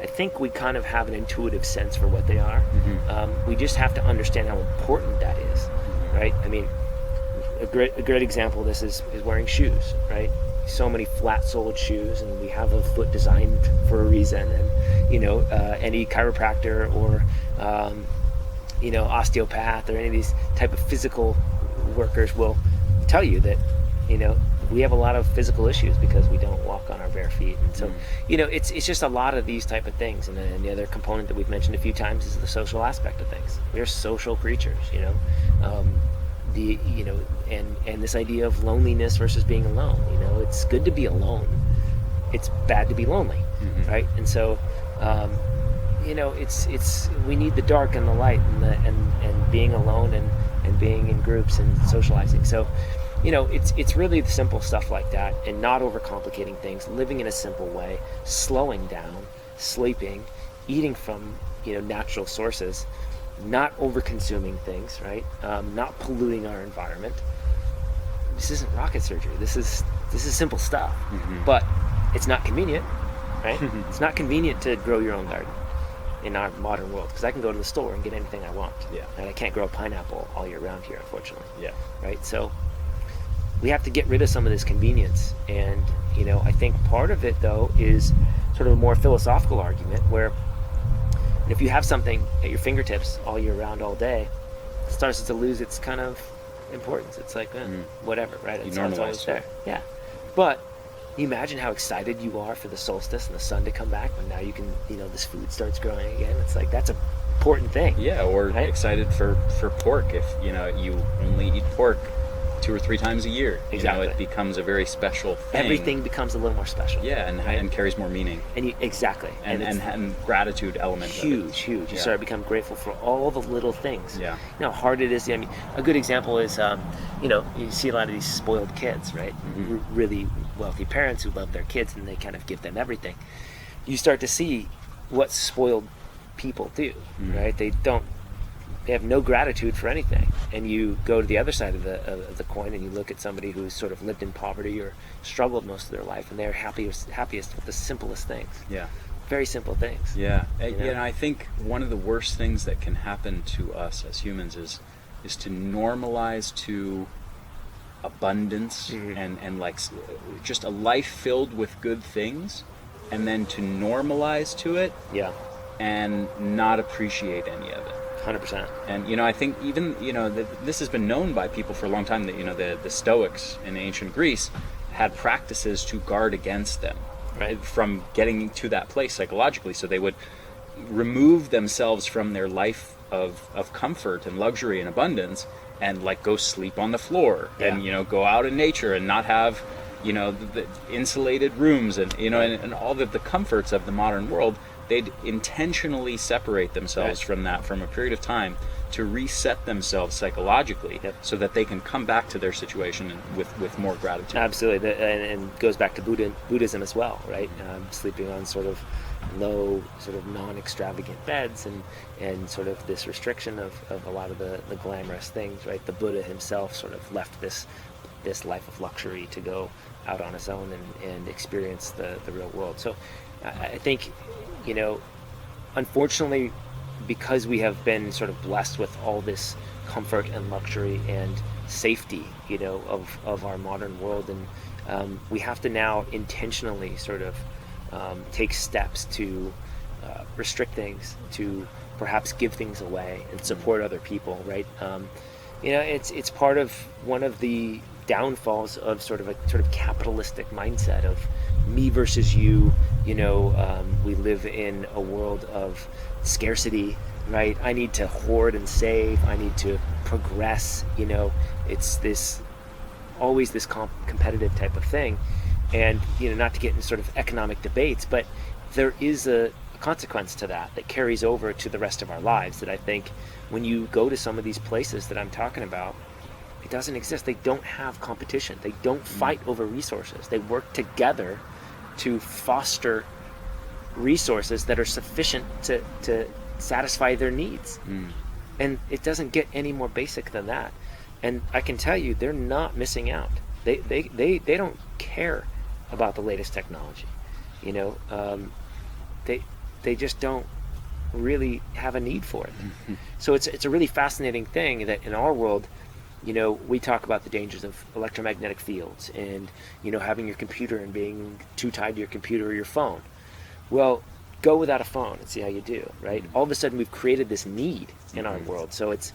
I think we kind of have an intuitive sense for what they are. We just have to understand how important that is, right? I mean, a great example of this is wearing shoes, right? So many flat-soled shoes, and we have a foot designed for a reason. And any chiropractor or osteopath or any of these type of physical workers will tell you that we have a lot of physical issues because we don't walk on our bare feet. And so it's just a lot of these type of things. And then the other component that we've mentioned a few times is the social aspect of things. We're social creatures, and this idea of loneliness versus being alone. It's good to be alone, it's bad to be lonely, right? And so it's we need the dark and the light, and being alone and being in groups and socializing. So it's really the simple stuff like that, and not overcomplicating things, living in a simple way, slowing down, sleeping, eating from natural sources, not over-consuming things, right? Not polluting our environment. This isn't rocket surgery. This is simple stuff, but it's not convenient, right? It's not convenient to grow your own garden in our modern world, because I can go to the store and get anything I want. Yeah. And I can't grow a pineapple all year round here, unfortunately. Yeah. Right. So we have to get rid of some of this convenience, and I think part of it though is sort of a more philosophical argument where if you have something at your fingertips all year round, all day, it starts to lose its kind of importance. It's like whatever, right? It's always there. Yeah. But you imagine how excited you are for the solstice and the sun to come back when now you can, this food starts growing again. It's like, that's an important thing. Yeah, or right? excited for pork. If you only eat pork 2 or 3 times a year, exactly. It becomes a very special thing. Everything becomes a little more special. Yeah, and carries more meaning. And exactly. And gratitude element. Huge. You start to become grateful for all the little things. Yeah. How hard it is. I mean, a good example is, you see a lot of these spoiled kids, right? Really wealthy parents who love their kids and they kind of give them everything. You start to see what spoiled people do, right? They have no gratitude for anything. And you go to the other side of the coin and you look at somebody who's sort of lived in poverty or struggled most of their life, and they're happiest with the simplest things. Yeah. Very simple things. Yeah. I think one of the worst things that can happen to us as humans is to normalize to abundance and like just a life filled with good things, and then to normalize to it and not appreciate any of it. 100%. And I think even this has been known by people for a long time, that the Stoics in ancient Greece had practices to guard against them, right, from getting to that place psychologically. So they would remove themselves from their life of comfort and luxury and abundance, and like go sleep on the floor and go out in nature and not have the insulated rooms and and all the comforts of the modern world. They'd intentionally separate themselves from that from a period of time to reset themselves psychologically, so that they can come back to their situation with more gratitude. Absolutely, and goes back to Buddhism as well, right? Sleeping on sort of low, sort of non-extravagant beds, and sort of this restriction of a lot of the glamorous things, right? The Buddha himself sort of left this life of luxury to go out on his own and experience the real world. So I think, unfortunately, because we have been sort of blessed with all this comfort and luxury and safety, of our modern world, and we have to now intentionally sort of take steps to restrict things, to perhaps give things away and support other people, right? It's part of one of the downfalls of sort of capitalistic mindset of me versus you. We live in a world of scarcity, right? I need to hoard and save. I need to progress. It's always this competitive type of thing, and not to get into sort of economic debates, but there is a consequence to that carries over to the rest of our lives. That I think when you go to some of these places that I'm talking about, it doesn't exist. They don't have competition. They don't fight over resources. They work together to foster resources that are sufficient to satisfy their needs. And it doesn't get any more basic than that. And I can tell you, they're not missing out. They don't care about the latest technology. You know, they just don't really have a need for it. So it's a really fascinating thing that in our world, you know, we talk about the dangers of electromagnetic fields and, you know, having your computer and being too tied to your computer or your phone. Well, go without a phone and see how you do, right? All of a sudden we've created this need in our world. So it's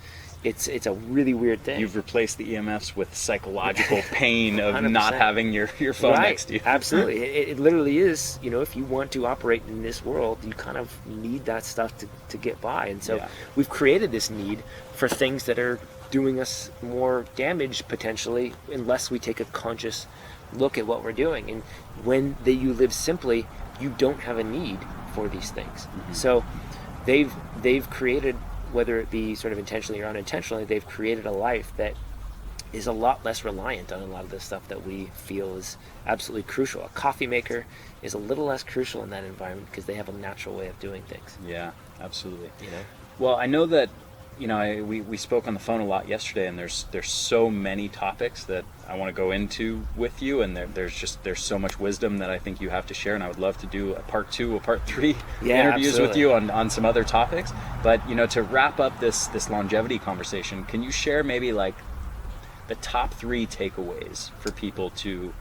a really weird thing. You've replaced the EMFs with psychological pain of 100%. Not having your phone Right. next to you. Absolutely. It literally is, you know, if you want to operate in this world, you kind of need that stuff to get by. And so we've created this need for things that are doing us more damage potentially unless we take a conscious look at what we're doing. And when you live simply, you don't have a need for these things. So they've created, whether it be sort of intentionally or unintentionally, they've created a life that is a lot less reliant on a lot of the stuff that we feel is absolutely crucial. A coffee maker is a little less crucial in that environment because they have a natural way of doing things. Yeah, absolutely. You know? Well, I know that, you know, we spoke on the phone a lot yesterday, and there's so many topics that I want to go into with you, and there's so much wisdom that I think you have to share, and I would love to do a part 2 or part 3 interviews absolutely. with you on some other topics. But, you know, to wrap up this longevity conversation, can you share maybe like the top 3 takeaways for people to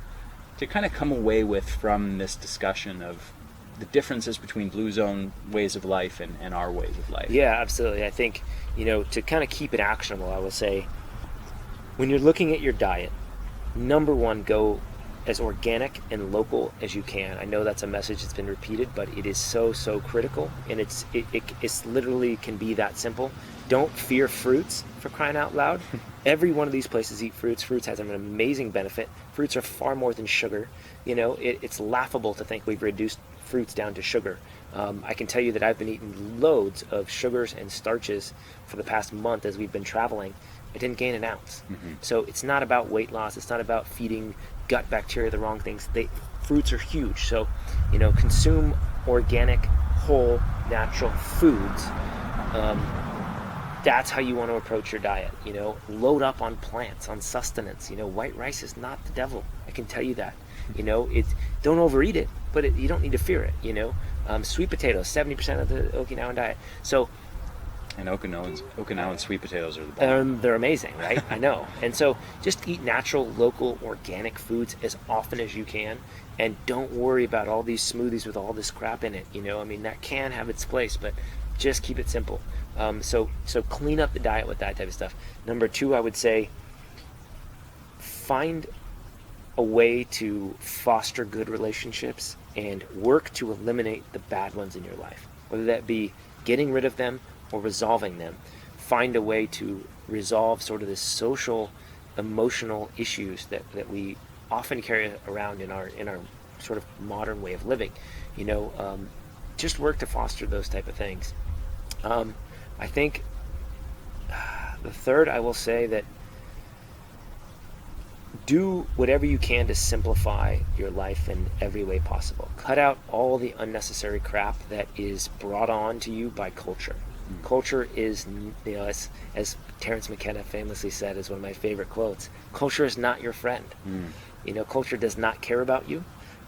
kind of come away with from this discussion of the differences between Blue Zone ways of life and our ways of life? Yeah, absolutely. I think, you know, to kind of keep it actionable, I will say, when you're looking at your diet, number 1, go as organic and local as you can. I know that's a message that's been repeated, but it is so critical, and it's literally can be that simple. Don't fear fruits, for crying out loud. Every one of these places eat fruits. Fruits has an amazing benefit. Fruits are far more than sugar. You know, it's laughable to think we've reduced fruits down to sugar. I can tell you that I've been eating loads of sugars and starches for the past month as we've been traveling. I didn't gain an ounce. So it's not about weight loss. It's not about feeding gut bacteria the wrong things. Fruits are huge. So, you know, consume organic, whole, natural foods. That's how you want to approach your diet. You know, load up on plants, on sustenance. You know, white rice is not the devil. I can tell you that. You know, don't overeat it, but you don't need to fear it. You know, sweet potatoes, 70% of the Okinawan diet. So, and Okinawan sweet potatoes are the bomb. They're amazing, right? I know. And so just eat natural, local, organic foods as often as you can, and don't worry about all these smoothies with all this crap in it. You know, I mean, that can have its place, but just keep it simple. So clean up the diet with that type of stuff. Number 2, I would say, find a way to foster good relationships and work to eliminate the bad ones in your life, whether that be getting rid of them or resolving them. Find a way to resolve sort of this social, emotional issues that we often carry around in our sort of modern way of living. You know, just work to foster those type of things. I think the 3rd, I will say that do whatever you can to simplify your life in every way possible. Cut out all the unnecessary crap that is brought on to you by culture. Culture is, you know, as Terence McKenna famously said, is one of my favorite quotes, culture is not your friend. You know, culture does not care about you.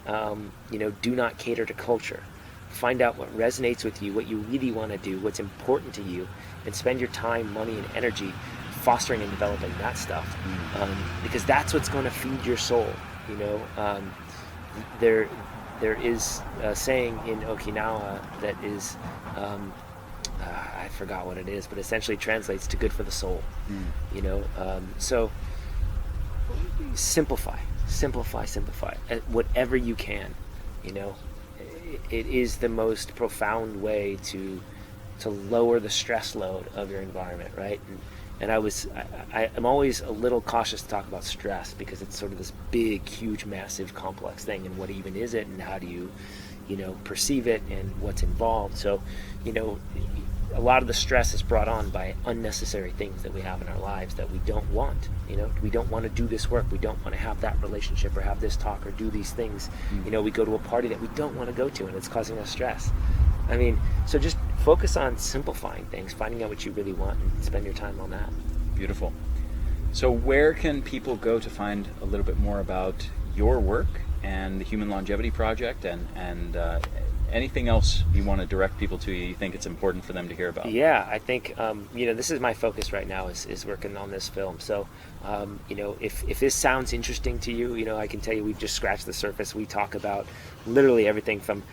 You know, do not cater to culture. Find out what resonates with you, what you really want to do, what's important to you, and spend your time, money, and energy fostering and developing that stuff, because that's what's going to feed your soul. You know, there is a saying in Okinawa that is, I forgot what it is, but essentially translates to good for the soul. You know, so simplify whatever you can. You know, it is the most profound way to lower the stress load of your environment, right? And I'm always a little cautious to talk about stress because it's sort of this big, huge, massive, complex thing, and what even is it, and how do you know, perceive it, and what's involved. So, you know, a lot of the stress is brought on by unnecessary things that we have in our lives that we don't want. You know, we don't want to do this work, we don't want to have that relationship or have this talk or do these things. You know, we go to a party that we don't want to go to and it's causing us stress. I mean, so just focus on simplifying things, finding out what you really want, and spend your time on that. Beautiful. So where can people go to find a little bit more about your work and the Human Longevity Project, and anything else you want to direct people to you think it's important for them to hear about? Yeah, I think, this is my focus right now is working on this film. So, if this sounds interesting to you, I can tell you we've just scratched the surface. We talk about literally everything from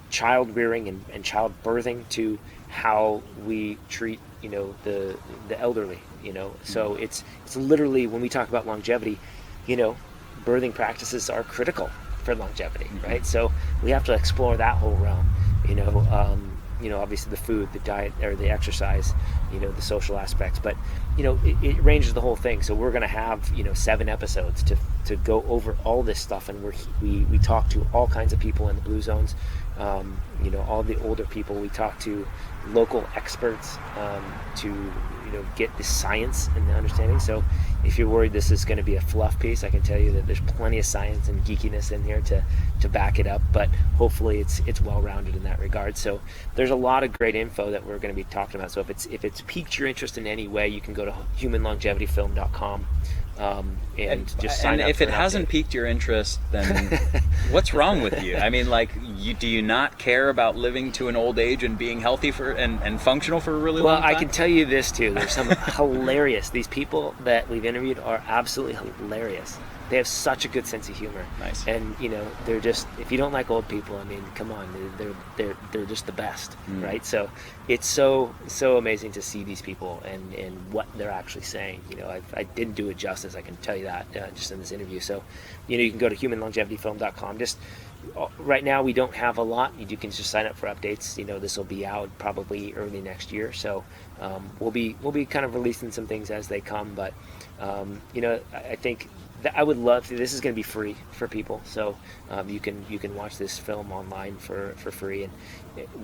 child rearing and child birthing to how we treat, the elderly, So it's literally, when we talk about longevity, birthing practices are critical for longevity, right? So we have to explore that whole realm, obviously the food, the diet, or the exercise, the social aspects, but it ranges the whole thing. So we're going to have 7 episodes to go over all this stuff, and we talk to all kinds of people in the blue zones, all the older people. We talk to local experts to get the science and the understanding. So if you're worried this is going to be a fluff piece, I can tell you that there's plenty of science and geekiness in here to back it up, but hopefully it's well-rounded in that regard. So there's a lot of great info that we're going to be talking about. So if it's piqued your interest in any way, you can go to humanlongevityfilm.com and just sign up. And if it hasn't piqued your interest, then what's wrong with you? I mean, do you not care about living to an old age and being healthy and functional for a really long time? Well, I can tell you this too. There's some hilarious. These people that we've interviewed are absolutely hilarious. They have such a good sense of humor. Nice. And they're just, if you don't like old people, I mean, come on, they're just the best, right? So it's so amazing to see these people and what they're actually saying. I didn't do it justice, I can tell you that, just in this interview. So you can go to humanlongevityfilm.com. Just right now we don't have a lot. You can just sign up for updates. This will be out probably early next year. So we'll be kind of releasing some things as they come. But I think that I would love to. This is going to be free for people, so you can watch this film online for free. And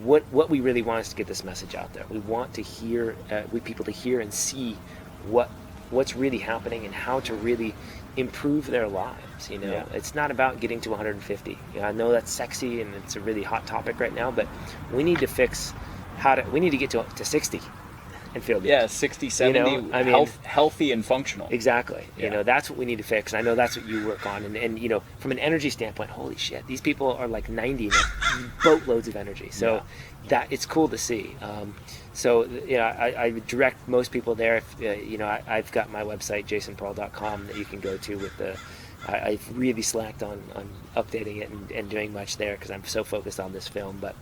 what we really want is to get this message out there. We want to hear, people to hear and see what's really happening and how to really improve their lives. Yeah. It's not about getting to 150. I know that's sexy and it's a really hot topic right now, but we need to fix we need to get to 60 and feel good. Yeah, 60, 70, healthy and functional. Exactly. Yeah. That's what we need to fix. I know that's what you work on. And from an energy standpoint, holy shit, these people are like 90 and have boatloads of energy. So that it's cool to see. I direct most people there. I've got my website, jasonprall.com, that you can go to with I've really slacked on updating it and doing much there because I'm so focused on this film. But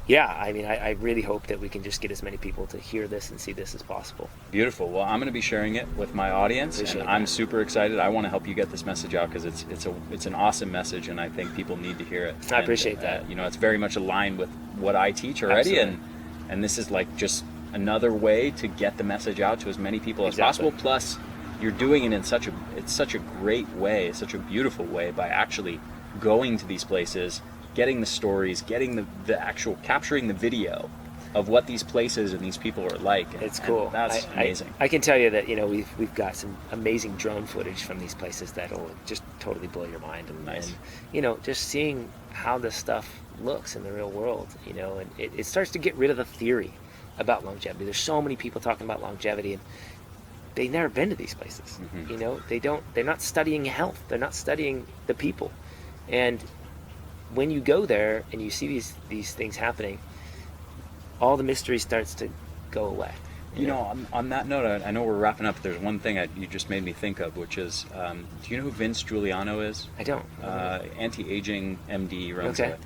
I really hope that we can just get as many people to hear this and see this as possible. Beautiful. Well, I'm going to be sharing it with my audience, and I'm super excited. I want to help you get this message out because it's an awesome message, and I think people need to hear it. I appreciate that. It's very much aligned with what I teach already, and this is like just another way to get the message out to as many people as possible. Plus, you're doing it in such a great way, such a beautiful way by actually going to these places, getting the stories, getting the actual, capturing the video of what these places and these people are like. It's cool. And that's amazing. I can tell you that we've got some amazing drone footage from these places that'll just totally blow your mind. And, nice. And just seeing how this stuff looks in the real world, and it starts to get rid of the theory about longevity. There's so many people talking about longevity, and they've never been to these places. Mm-hmm. They're not studying health. They're not studying the people. And when you go there and you see these things happening, all the mystery starts to go away. On that note, I know we're wrapping up. There's one thing you just made me think of, which is, do you know who Vince Giuliano is? I don't. Anti-aging MD runs a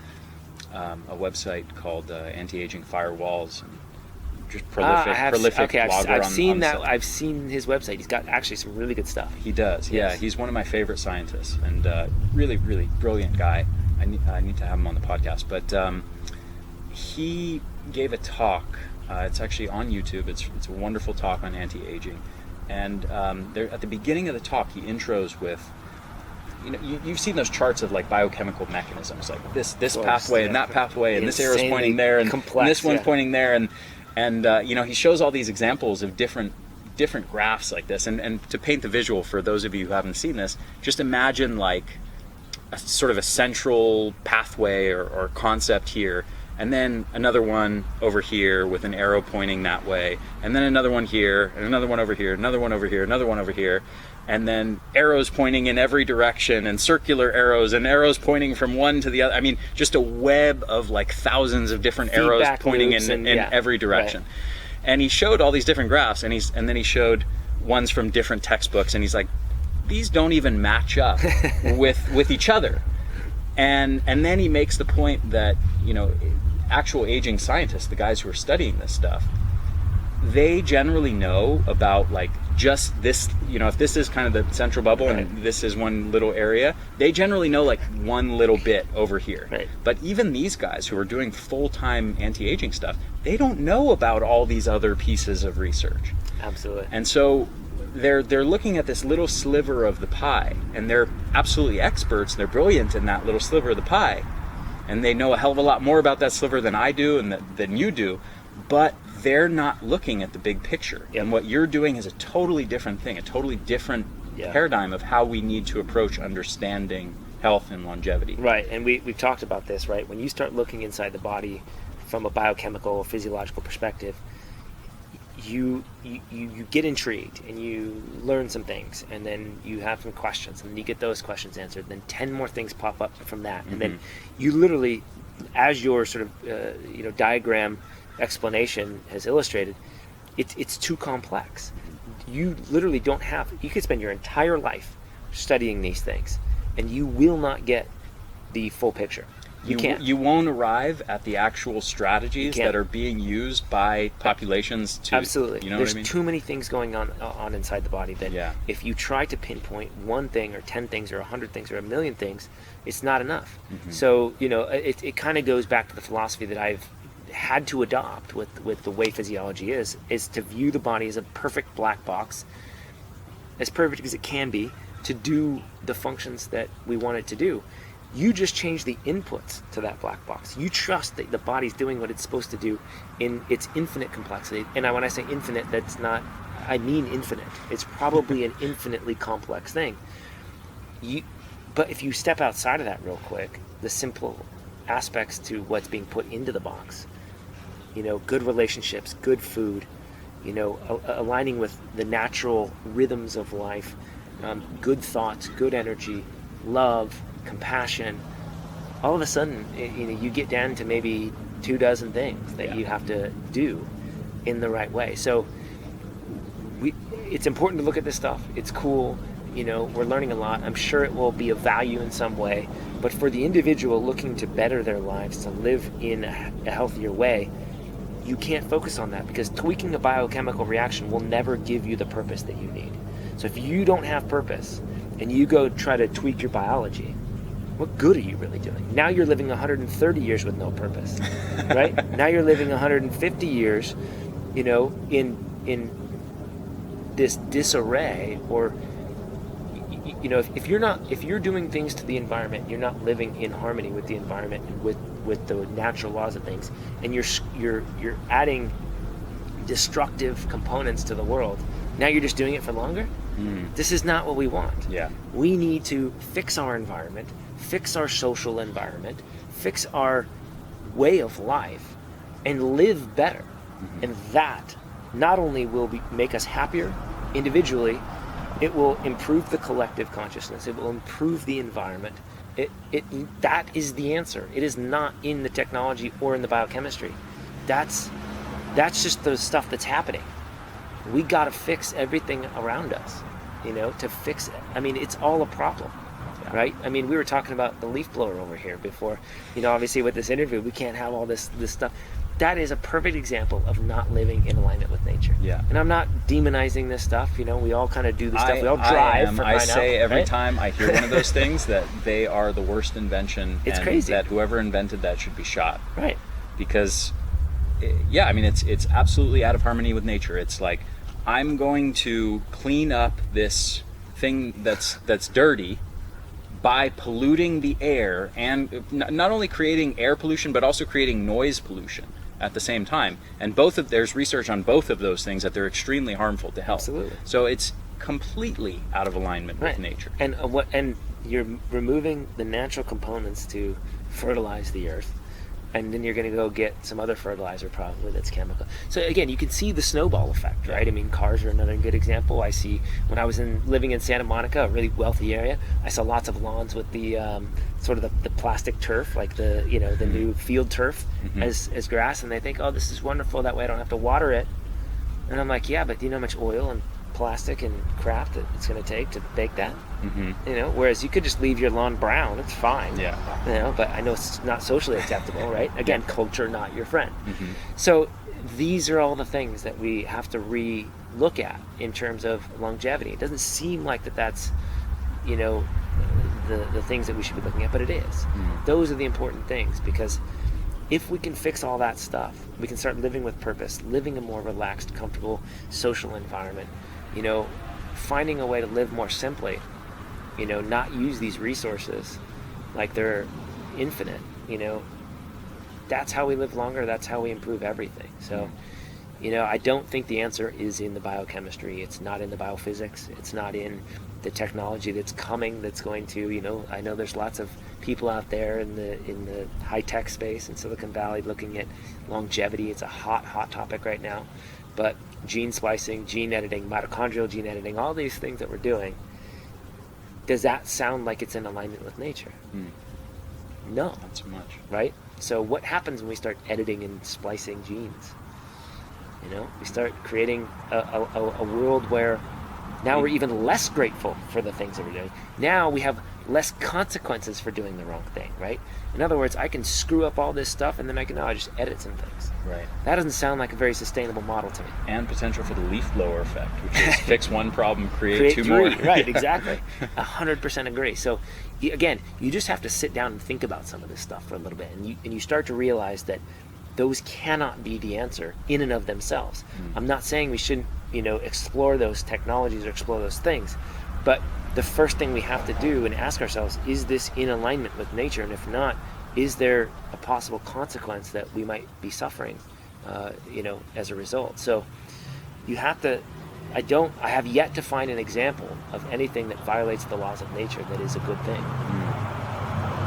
website called Anti-Aging Firewalls. Just prolific blogger. I've seen that. I've seen his website. He's got actually some really good stuff. He does. Yes. Yeah, he's one of my favorite scientists and really, really brilliant guy. I need to have him on the podcast. But he gave a talk. It's actually on YouTube. It's a wonderful talk on anti-aging. And there, at the beginning of the talk, he intros with, you've seen those charts of like biochemical mechanisms, like this pathway and that pathway, and this arrow's pointing there, and this one's pointing there, and he shows all these examples of different graphs like this. And to paint the visual for those of you who haven't seen this, just imagine like sort of a central pathway or concept here, and then another one over here with an arrow pointing that way, and then another one here, and another one over here, another one over here, another one over here, and then arrows pointing in every direction, and circular arrows, and arrows pointing from one to the other. I mean, just a web of like thousands of different arrows pointing in every direction. Right. And he showed all these different graphs, and then he showed ones from different textbooks, and he's like, these don't even match up with each other. And then he makes the point that, you know, actual aging scientists, the guys who are studying this stuff, they generally know about like just this, you know, if this is kind of the central bubble and this is one little area, they generally know like one little bit over here. Right. But even these guys who are doing full-time anti-aging stuff, they don't know about all these other pieces of research. Absolutely. And so they're looking at this little sliver of the pie, and they're absolutely experts, they're brilliant in that little sliver of the pie, and they know a hell of a lot more about that sliver than I do and than you do, but they're not looking at the big picture. Yep. And what you're doing is a totally different thing, a totally different paradigm of how we need to approach understanding health and longevity. Right, and we've talked about this, right? When you start looking inside the body from a biochemical, physiological perspective, you get intrigued and you learn some things, and then you have some questions, and then you get those questions answered, then 10 more things pop up from that, and then you literally, as your sort of diagram explanation has illustrated, it's too complex. You literally don't have, you could spend your entire life studying these things and you will not get the full picture. You won't arrive at the actual strategies that are being used by populations to... Absolutely. You know There's what I mean? too many things going on inside the body that if you try to pinpoint one thing or 10 things or 100 things or a million things, it's not enough. So, you know, it kind of goes back to the philosophy that I've had to adopt with the way physiology is to view the body as a perfect black box, as perfect as it can be, to do the functions that we want it to do. You just change the inputs to that black box. You trust that the body's doing what it's supposed to do in its infinite complexity. And when I say infinite, I mean infinite. It's probably an infinitely complex thing. But if you step outside of that real quick, the simple aspects to what's being put into the box, you know, good relationships, good food, you know, aligning with the natural rhythms of life, good thoughts, good energy, love, compassion, all of a sudden, you know, you get down to maybe 24 things that you have to do in the right way. So it's important to look at this stuff. It's cool. You know, we're learning a lot. I'm sure it will be of value in some way. But for the individual looking to better their lives, to live in a healthier way, you can't focus on that, because tweaking a biochemical reaction will never give you the purpose that you need. So if you don't have purpose and you go try to tweak your biology, what good are you really doing? Now you're living 130 years with no purpose, right? Now you're living 150 years, you know, in this disarray, or, you know, if you're doing things to the environment, you're not living in harmony with the environment and with the natural laws of things, and you're adding destructive components to the world. Now you're just doing it for longer. This is not what we want. We need to fix our environment, fix our social environment, fix our way of life, and live better. And that not only will make us happier individually, it will improve the collective consciousness. It will improve the environment. That is the answer. It is not in the technology or in the biochemistry. That's just the stuff that's happening. We got to fix everything around us, you know, to fix it. I mean, it's all a problem, right? I mean, we were talking about the leaf blower over here before. You know, obviously with this interview, we can't have all this stuff. That is a perfect example of not living in alignment with nature. And I'm not demonizing this stuff. You know, we all kind of do this stuff. We all drive. I say every time I hear one of those things that they are the worst invention. It's and crazy. That whoever invented that should be shot. Right. Because, I mean, it's absolutely out of harmony with nature. It's like, I'm going to clean up this thing that's dirty by polluting the air, and not only creating air pollution, but also creating noise pollution at the same time. And there's research on both of those things that they're extremely harmful to health. Absolutely. So it's completely out of alignment with nature. And you're removing the natural components to fertilize the earth, and then you're going to go get some other fertilizer probably that's chemical. So again, you can see the snowball effect, right? I mean, cars are another good example. I see when I was living in Santa Monica, a really wealthy area, I saw lots of lawns with the sort of the plastic turf, like the the new field turf as grass, and they think, oh, this is wonderful. That way I don't have to water it. And I'm like, yeah, but do you know how much oil and plastic and crap that it's going to take to bake that? Whereas you could just leave your lawn brown, it's fine. But I know it's not socially acceptable, right? Again, culture not your friend. So these are all the things that we have to re-look at in terms of longevity. It doesn't seem like that's the things that we should be looking at, but it is. Those are the important things, because if we can fix all that stuff, we can start living with purpose, living a more relaxed, comfortable social environment, finding a way to live more simply, not use these resources like they're infinite, that's how we live longer, that's how we improve everything. So, I don't think the answer is in the biochemistry, it's not in the biophysics, it's not in the technology that's coming, that's going to, I know there's lots of people out there in the high-tech space in Silicon Valley looking at longevity. It's a hot topic right now. But gene splicing, gene editing, mitochondrial gene editing, all these things that we're doing, does that sound like it's in alignment with nature? No. Not so much. Right? So what happens when we start editing and splicing genes? We start creating a world where now we're even less grateful for the things that we're doing. Now we have less consequences for doing the wrong thing, right? In other words, I can screw up all this stuff and then I can just edit some things. Right. That doesn't sound like a very sustainable model to me. And potential for the leaf blower effect, which is fix one problem, create two more. Right, exactly. 100% agree. So again, you just have to sit down and think about some of this stuff for a little bit, and you start to realize that those cannot be the answer in and of themselves. I'm not saying we shouldn't, explore those technologies or explore those things, but the first thing we have to do and ask ourselves, is this in alignment with nature? And if not, is there a possible consequence that we might be suffering, as a result? So you have to, I have yet to find an example of anything that violates the laws of nature that is a good thing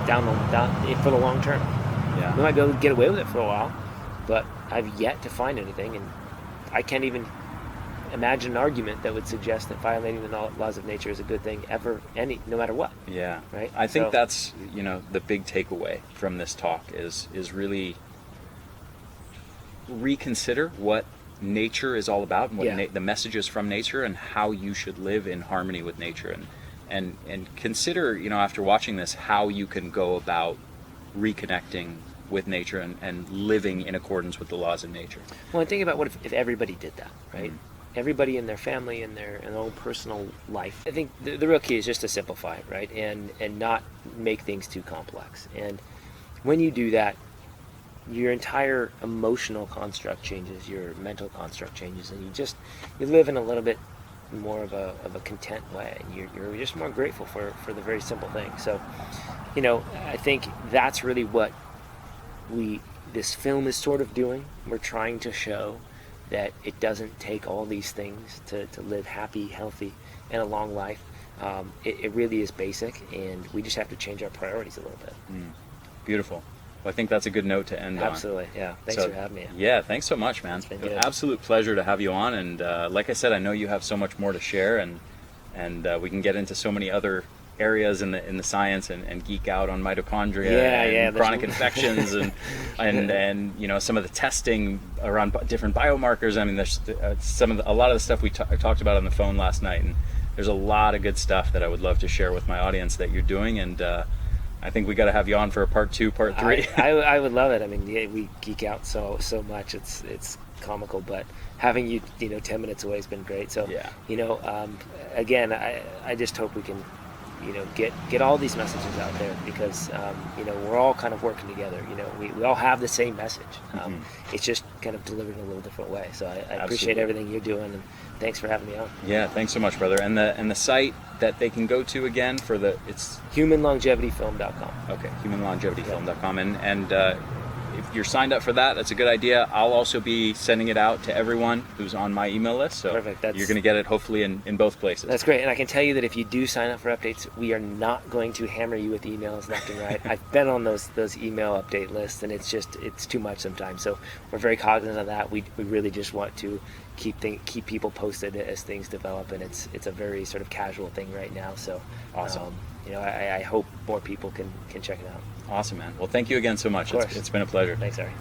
down for the long term. Yeah. We might be able to get away with it for a while, but I've yet to find anything, and I can't even imagine an argument that would suggest that violating the laws of nature is a good thing no matter what. Yeah. Right? I think that's, the big takeaway from this talk is really reconsider what nature is all about, and what the messages from nature, and how you should live in harmony with nature, and consider, after watching this, how you can go about reconnecting with nature and living in accordance with the laws of nature. Well, and think about what if everybody did that, right? Everybody in their family and their own personal life. I think the real key is just to simplify it, right? And not make things too complex. And when you do that, your entire emotional construct changes, your mental construct changes, and you live in a little bit more of a content way, and you're just more grateful for the very simple things. So, I think that's really what this film is sort of doing. We're trying to show that it doesn't take all these things to live happy, healthy, and a long life. It really is basic, and we just have to change our priorities a little bit. Beautiful. Well, I think that's a good note to end on. Absolutely, yeah. Thanks for having me. Yeah, thanks so much, man. It's been An good. absolute pleasure to have you on, and like I said, I know you have so much more to share, and we can get into so many other areas in the science and geek out on mitochondria and chronic infections and some of the testing around different biomarkers. I mean, there's a lot of the stuff we talked about on the phone last night, and there's a lot of good stuff that I would love to share with my audience that you're doing, and I think we got to have you on for a part 2, part 3. I would love it. I mean, we geek out so much. It's comical, but having you 10 minutes away has been great. So again, I just hope we can get all these messages out there, because we're all kind of working together. We all have the same message. It's just kind of delivered in a little different way. So I appreciate everything you're doing, and thanks for having me on. Yeah, thanks so much, brother. And the site that they can go to again it's humanlongevityfilm.com. Okay, humanlongevityfilm.com. And if you're signed up for that, that's a good idea. I'll also be sending it out to everyone who's on my email list. So Perfect. you're going to get it hopefully in both places. That's great. And I can tell you that if you do sign up for updates, we are not going to hammer you with emails left and right. I've been on those email update lists, and it's too much sometimes. So we're very cognizant of that. We really just want to keep people posted as things develop, and it's a very sort of casual thing right now. So awesome. I hope more people can check it out. Awesome, man. Well, thank you again so much. Of course. It's been a pleasure. Thanks, Harry.